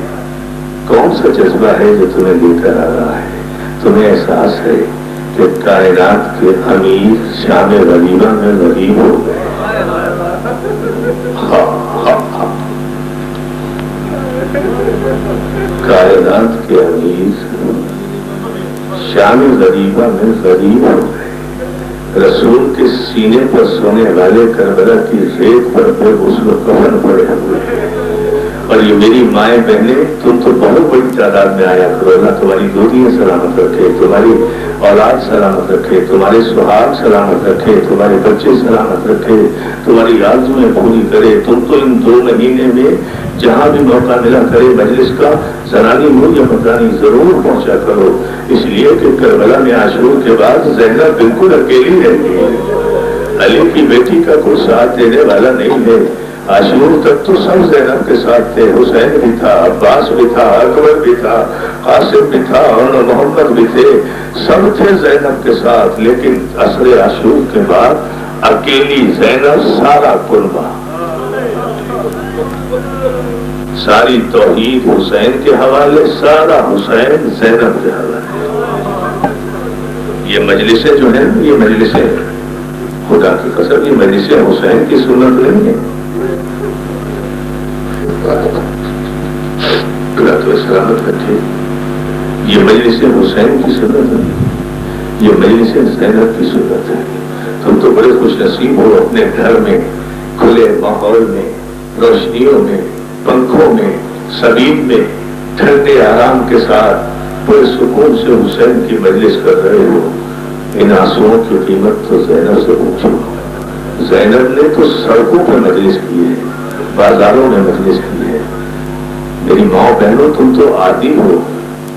[SPEAKER 3] کون سا جذبہ ہے جو تمہیں لے کر آ رہا ہے؟ تمہیں احساس ہے کہ کائنات کے امیر شام غریبہ میں غریب ہو گئے. کائنات کے امیر شام غریبہ میں غریب ہو گئے. رسول کے سینے پر سونے والے کربلا کی ریت پر بے غسل و کفن پڑے ہوئے. اور یہ میری مائیں بہنیں، تم تو بہت بڑی تعداد میں آیا کرو. اللہ تمہاری گودیاں سلامت رکھے، تمہاری اولاد سلامت رکھے، تمہارے سہاگ سلامت رکھے، تمہارے بچے سلامت رکھے، تمہاری آرزویں پوری کرے. تم تو ان 2 مہینے میں جہاں بھی موقع ملا کرے مجلس کا زنانی ہو یا مکانی ضرور پہنچا کرو. اس لیے کہ کربلا میں عاشور کے بعد زینب بالکل اکیلی رہتی ہے. علی کی بیٹی کا کوئی ساتھ دینے والا نہیں ہے. عاشور تک تو سب زینب کے ساتھ تھے. حسین بھی تھا، عباس بھی تھا، اکبر بھی تھا، قاسم بھی تھا اور محمد بھی تھے. سب تھے زینب کے ساتھ. لیکن عصر عاشور کے بعد اکیلی زینب، سارا قربہ، ساری توحید حسین کے حوالے، سارا حسین زینب کے حوالے. یہ مجلسیں جو ہیں، یہ مجلسیں خدا کی قسم، یہ مجلسیں حسین کی سنت نہیں ہے. خدا تو سلامت رکھے، یہ مجلسیں حسین کی سنت نہیں. یہ مجلس زینب کی صورت ہے. تم تو بڑے خوش نصیب ہو اپنے گھر میں کھلے ماحول میں روشنیوں میں پنکھوں میں سبیل میں ٹھنڈے آرام کے ساتھ بڑے سکون سے حسین کی مجلس کر رہے ہو. ان آنسوؤں کی قیمت تو زینب سے پوچھو. زینب نے تو سڑکوں پہ مجلس کی ہے, بازاروں میں مجلس کی ہے. میری ماں بہنوں تم تو عادی ہو,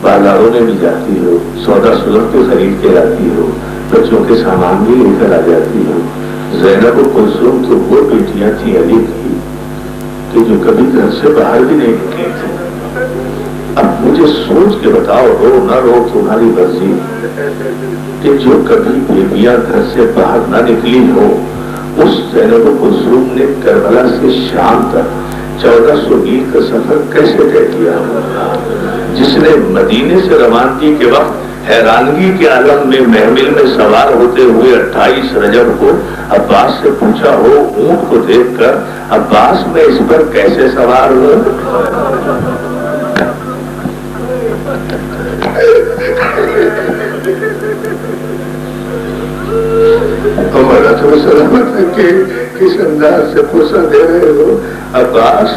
[SPEAKER 3] بازاروں میں بھی جاتی ہو, سودا سلم کے خرید کے لاتی ہو, بچوں کے سامان بھی لے کر آ جاتی ہو. زینب و کلثوم تو وہ بیٹیاں تھیں علی کی کہ جو کبھی گھر سے باہر بھی نہیں نکلی تھی. اب مجھے سوچ کے بتاؤ, رو نہ رو تمہاری مرضی, کہ جو کبھی بیویاں گھر سے باہر نہ نکلی ہو, اس زینب و کلثوم نے کربلا سے شام تک 1400 میل کا سفر کیسے طے کیا؟ جس نے مدینے سے روانگی کے وقت حیرانگی کے عالم میں محمل میں سوار ہوتے ہوئے 28 رجب کو عباس سے پوچھا ہو اونٹ کو دیکھ کر, عباس میں اس پر کیسے سوار ہو؟ ہمارا تو سلامت ہے کہ کس انداز سے پوسا دے رہے ہو. عباس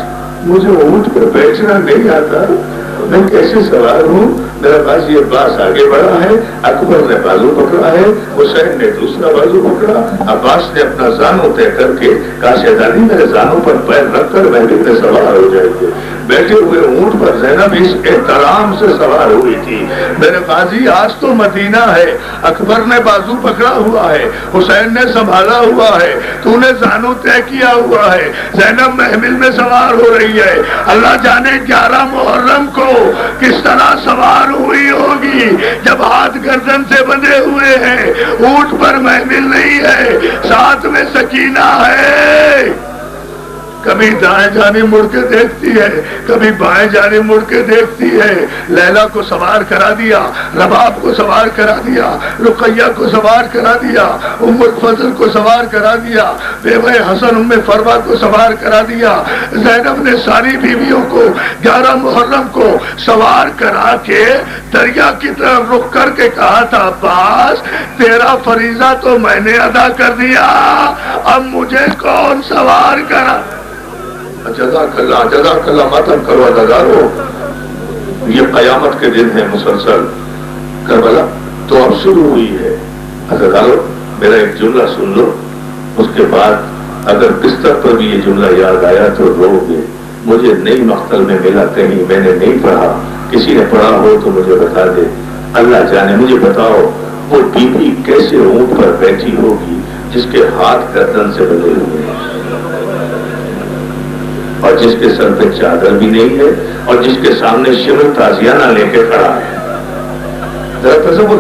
[SPEAKER 3] مجھے اونٹ پر بیٹھنا نہیں آتا, میں کیسے سوار ہوں؟ میرا پاس یہ عباس آگے بڑھا ہے, اکبر نے بازو پکڑا ہے, حسین نے دوسرا بازو پکڑا. عباس نے اپنا زانو طے کر کے کہا شہزادی میرے زانوں پر پیر رکھ کر محمل میں سوار ہو جائے گے. بیٹھے ہوئے اونٹ پر زینب اس احترام سے سوار ہوئی تھی. میرے قاضی آج تو مدینہ ہے, اکبر نے بازو پکڑا ہوا ہے, حسین نے سنبھالا ہوا ہے, تو نے زانو طے کیا ہوا ہے, زینب محمل میں سوار ہو رہی ہے. اللہ جانے 11 محرم کو کس طرح سوار ہوئی ہوگی جب ہاتھ گردن سے بندھے ہوئے ہیں, اونٹ پر محمل نہیں ہے, ساتھ میں سکینہ ہے. کبھی دائیں جانے مڑ کے دیکھتی ہے, کبھی بائیں جانے مڑ کے دیکھتی ہے. لیلا کو سوار کرا دیا, رباب کو سوار کرا دیا, رقیہ کو سوار کرا دیا, ام الفضل کو سوار کرا دیا, بیوہ حسن ام فروا کو سوار کرا دیا. زینب نے ساری بیویوں کو 11 محرم کو سوار کرا کے دریا کی طرف رخ کر کے کہا تھا عباس تیرا فریضہ تو میں نے ادا کر دیا, اب مجھے کون سوار کرا؟ جزاک اللہ ماتم کرو ادارو. یہ قیامت کے دن ہے مسلسل. کربلا تو اب شروع ہوئی ہے. ادارو میرا ایک جملہ سن لو, اس کے بعد اگر بستر پر بھی یہ جملہ یاد آیا تو رو گے. مجھے نئی مقتل میں ملا, کہیں میں نے نہیں پڑھا, کسی نے پڑھا ہو تو مجھے بتا دے. اللہ جانے, مجھے بتاؤ وہ بی بی کیسے اونٹ پر بیٹھی ہوگی جس کے ہاتھ گردن سے بندھے ہوئے ہیں اور جس کے سر پہ چادر بھی نہیں ہے اور جس کے سامنے شمر تازیانہ لے کے کھڑا ہے. ذرا تصور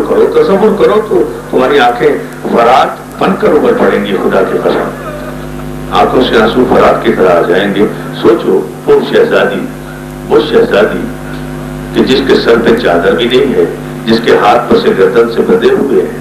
[SPEAKER 3] کرو تو تمہاری آنکھیں فرات بن کر اوپر پڑیں گی. خدا کی قسم آنکھوں سے آنسو فرات کی طرح آ جائیں گے. سوچو وہ شہزادی کہ جس کے سر پہ چادر بھی نہیں ہے, جس کے ہاتھ پر سے گردن سے بندھے ہوئے ہیں,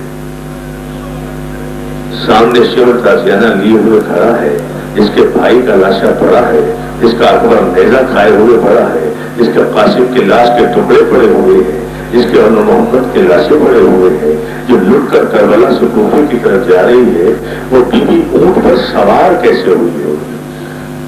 [SPEAKER 3] سامنے شمر تازیانہ لیے ہوئے کھڑا ہے, جس کے بھائی کا لاشا پڑا ہے, جس کا اکبر نیزہ کھائے ہوئے پڑا ہے, جس کے قاسم کے لاش کے ٹکڑے پڑے ہوئے ہیں, جس کے ابن محمد کے لاشیں پڑے ہوئے ہیں, جو لٹ کر کربلا سے کوفے کی طرف جا رہی ہے, وہ بی بی اونٹ پر سوار کیسے ہوئی ہوگی؟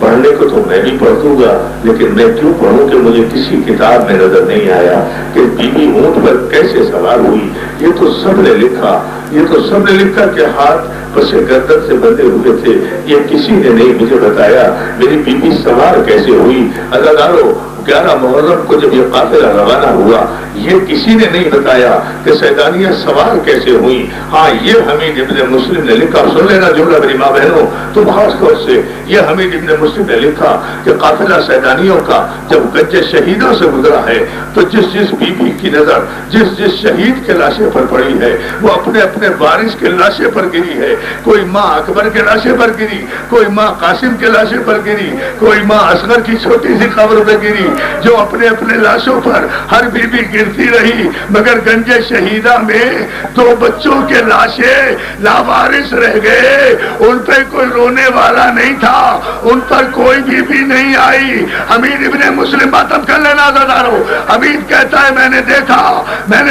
[SPEAKER 3] پڑھنے کو تو میں بھی پڑھ دوں گا, لیکن میں کیوں پڑھوں کہ مجھے کسی کتاب میں نظر نہیں آیا کہ بی بی اونٹ پر کیسے سوار ہوئی. یہ تو سب نے لکھا کہ ہاتھ پس گردن سے بندھے ہوئے تھے. یہ کسی نے نہیں مجھے بتایا میری بی بی سوار کیسے ہوئی. ادارو 11 محرم کو جب یہ قافلہ روانہ ہوا, یہ کسی نے نہیں بتایا کہ سیدانیہ سوار کیسے ہوئی. ہاں یہ حمید ابن مسلم نے لکھا, سن لینا جملہ میری ماں بہنوں تم خاص طور سے, یہ حمید ابن مسلم نے لکھا کہ قافلہ سیدانیوں کا جب گنج شہیدوں سے گزرا ہے تو جس بی بی کی نظر جس شہید کے لاشے پر پڑی ہے وہ اپنے وارث کے لاشے پر گری ہے. کوئی ماں اکبر کے لاشے پر گری, کوئی ماں قاسم کے لاشے پر گری, کوئی ماں اصغر کی چھوٹی سی قبر پہ گری, جو اپنے اپنے لاشوں پر ہر بیوی گرتی رہی، مگر گنج شہیدہ میں 2 بچوں کے لاشیں لاوارث رہ گئے، ان پہ کوئی رونے والا نہیں تھا، ان پر کوئی بیوی نہیں آئی۔ حمید ابن مسلم ماتم کر لینا زدارو، حمید کہتا ہے میں نے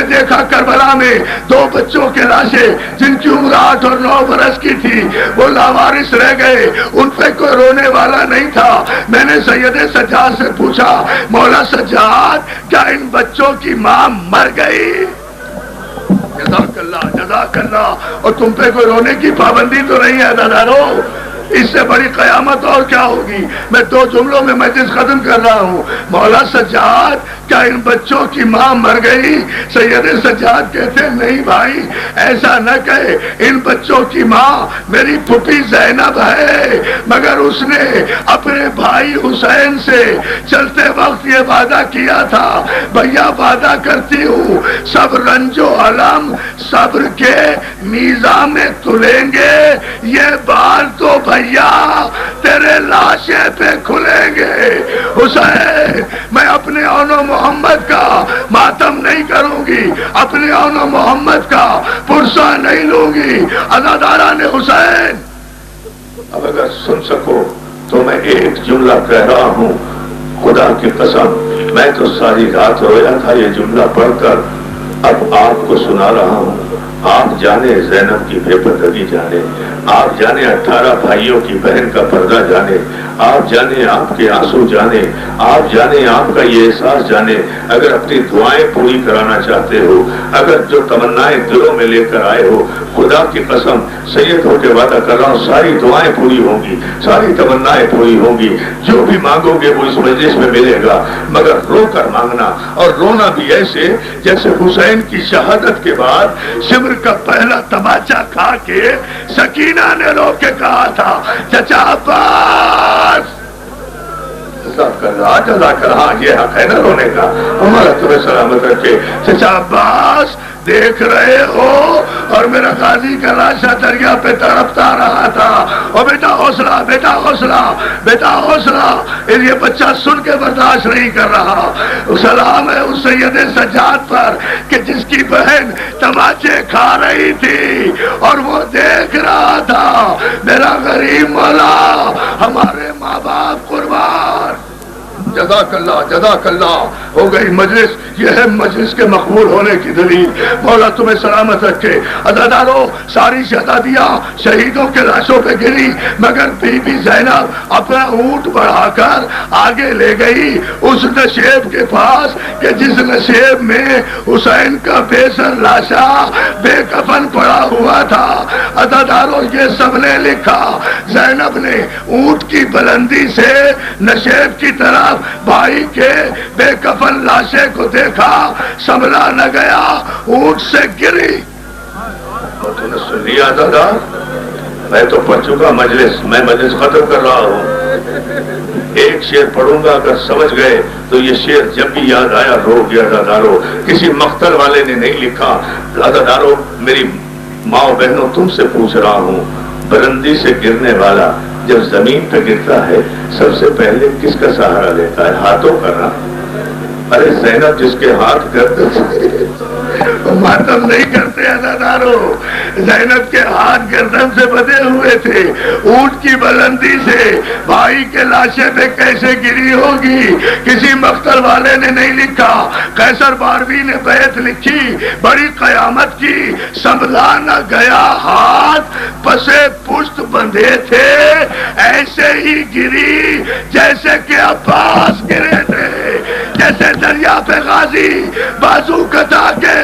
[SPEAKER 3] دیکھا کربلا میں 2 بچوں کے لاشیں جن کی عمر 8 اور 9 برس کی تھی، وہ لاوارث رہ گئے، ان پہ کوئی رونے والا نہیں تھا۔ میں نے سید سجاد سے پوچھا مولا سجاد کیا ان بچوں کی ماں مر گئی؟ جزاک اللہ، اور تم پہ کوئی رونے کی پابندی تو نہیں ہے دادارو؟ اس سے بڑی قیامت اور کیا ہوگی؟ میں 2 جملوں میں مجلس ختم کر رہا ہوں۔ مولا سجاد کیا ان بچوں کی ماں مر گئی؟ سید سجاد کہتے نہیں بھائی ایسا نہ کہے، ان بچوں کی ماں میری پھوپھی زینب ہے، مگر اس نے اپنے بھائی حسین سے چلتے وقت یہ وعدہ کیا تھا، بھیا وعدہ کرتی ہوں سب رنج و علم صبر کے میزان میں تلیں گے، یہ بال تو بھیا تیرے لاشے پہ کھلیں گے۔ حسین میں اپنے اون و محمد کا ماتم نہیں کروں گی، اپنے اون و محمد کا پرسہ نہیں لوں گی۔ عزاداران حسین اب اگر سن سکو تو میں ایک جملہ کہہ رہا ہوں، خدا کی قسم میں تو ساری رات رویا تھا یہ جملہ پڑھ کر، اب آپ کو سنا رہا ہوں۔ آپ جانے زینب کی بے پردگی جانے، آپ جانے 18 بھائیوں کی بہن کا پردہ جانے، آپ جانے آپ کے آنسو جانے، آپ جانے آپ کا یہ احساس جانے۔ اگر اپنی دعائیں پوری کرانا چاہتے ہو، اگر جو تمنائیں دلوں میں لے کر آئے ہو، خدا کی قسم سید ہو کے وعدہ کر رہا ہوں ساری دعائیں پوری ہوں گی، ساری تمنائیں پوری ہوں گی، جو بھی مانگو گے وہ اس مجلس میں ملے گا، مگر رو کر مانگنا، اور رونا بھی ایسے جیسے حسین کی شہادت کے بعد شمر کا پہلا تماچا کھا کے سکینہ نے رو کے کہا تھا چچا عباس، جزاک اللہ، یہ حق ہے نا رونے کا، ہمارا تمہیں سلامت رکھے۔ چچا عباس دیکھ رہے ہو اور میرا غازی کا لاشا دریا پہ تڑپتا رہا تھا، اور بیٹا حوصلہ، بیٹا حوصلہ، بیٹا حوصلہ، یہ بچہ سن کے برداشت نہیں کر رہا۔ سلام ہے اس سید سجاد پر کہ جس کی بہن تماچے کھا رہی تھی اور وہ دیکھ رہا تھا میرا غریب مولا ہمارے ماں باپ قربان۔ جزاک اللہ، جزاک اللہ۔ ہو گئی مجلس، یہ ہے مجلس کے مقبول ہونے کی دلیل۔ مولا تمہیں سلامت رکھے۔ عزادارو ساری شہزادیاں شہیدوں کے لاشوں پہ گری، مگر بی بی زینب اپنا اونٹ بڑھا کر آگے لے گئی اس نشیب کے پاس کہ جس نشیب میں حسین کا بے سر لاشا بے کفن پڑا ہوا تھا۔ عزادارو یہ سب نے لکھا، زینب نے اونٹ کی بلندی سے نشیب کی طرف بھائی کے بے کفن لاشے کو دیکھا، سنبھلا نہ گیا، اونٹ سے گری۔ اور تو نے سن لیا دادا، میں تو پڑھ چکا مجلس، میں مجلس ختم کر رہا ہوں۔ ایک شعر پڑھوں گا، اگر سمجھ گئے تو یہ شعر جب بھی یاد آیا رو گیا۔ دادارو کسی مقتل والے نے نہیں لکھا۔ دادارو میری ماں و بہنوں تم سے پوچھ رہا ہوں، بلندی سے گرنے والا جب زمین پہ گرتا ہے سب سے پہلے کس کا سہارا لیتا ہے؟ ہاتھوں کا نا۔ ارے زینب جس کے ہاتھ کرتے ماتم نہیں کرتے عزادارو، زینب کے ہاتھ گردن سے بدے ہوئے تھے، اونٹ کی بلندی سے بھائی کے لاشے پہ کیسے گری ہوگی؟ کسی مقتل والے نے نہیں لکھا۔ قیصر باروی نے بیعت لکھی، بڑی قیامت کی، سنبھلا نہ گیا ہاتھ پسے پشت بندھے تھے، ایسے ہی گری جیسے کہ عباس گرے تھے، جیسے دریا پہ غازی بازو کٹا کے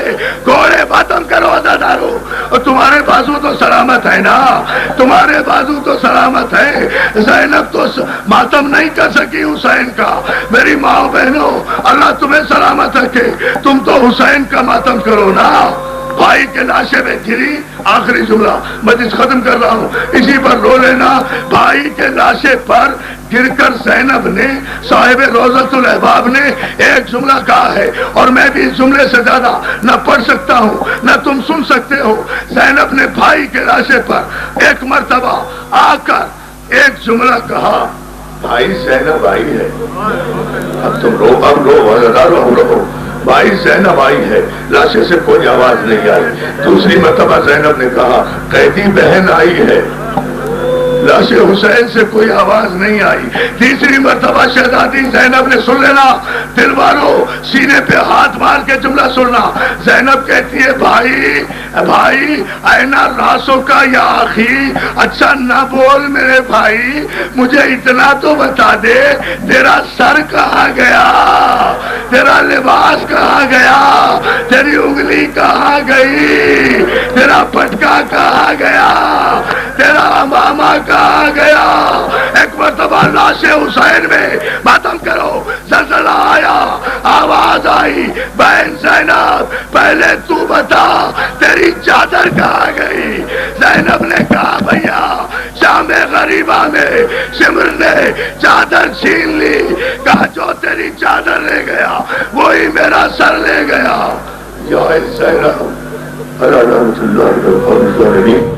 [SPEAKER 3] گھوڑے ماتم کرو عزادارو۔ اور تمہارے بازو تو سلامت ہے نا، تمہارے بازو تو سلامت ہے۔ زینب تو ماتم نہیں کر سکی حسین کا۔ میری ماں بہنوں اللہ تمہیں سلامت رکھے، تم تو حسین کا ماتم کرو نا۔ بھائی کے لاشے میں گری، آخری جملہ مجلس ختم کر رہا ہوں، اسی پر رو لینا۔ بھائی کے لاشے پر گر کر زینب نے، صاحب روضۃ الاحباب نے ایک جملہ کہا ہے، اور میں بھی اس جملے سے زیادہ نہ پڑھ سکتا ہوں نہ تم سن سکتے ہو۔ زینب نے بھائی کے لاشے پر ایک مرتبہ آ کر ایک جملہ کہا، بھائی زینب آئی ہے. اب تم رو، اب رو رو. بھائی زینب آئی ہے. لاشے سے کوئی آواز نہیں آئی. دوسری مرتبہ زینب نے کہا قیدی بہن آئی ہے. لاش حسین سے کوئی آواز نہیں آئی. تیسری مرتبہ شہزادی زینب نے، سن لینا دل والو، سینے پہ ہاتھ مار کے جملہ سننا. زینب کہتی ہے بھائی بھائی اینا راسو کا یا آخی، اچھا نہ بول میرے بھائی، مجھے اتنا تو بتا دے تیرا سر کہاں گیا، تیرا لباس کہاں گیا، تیری انگلی کہاں گئی، تیرا پٹکا کہاں گیا، تیرا امامہ کہاں گیا. ایک مرتبہ لاش حسین میں ماتم کرو، زلزلہ آیا، آواز آئی بہن زینب پہلے تو بتا تیری چادر کہاں گئی. زینب نے کہا بھیا شام غریبہ میں شمر نے چادر چھین لی. کہا جو تیری چادر لے گیا وہی میرا سر لے گیا. یا زینب اللہ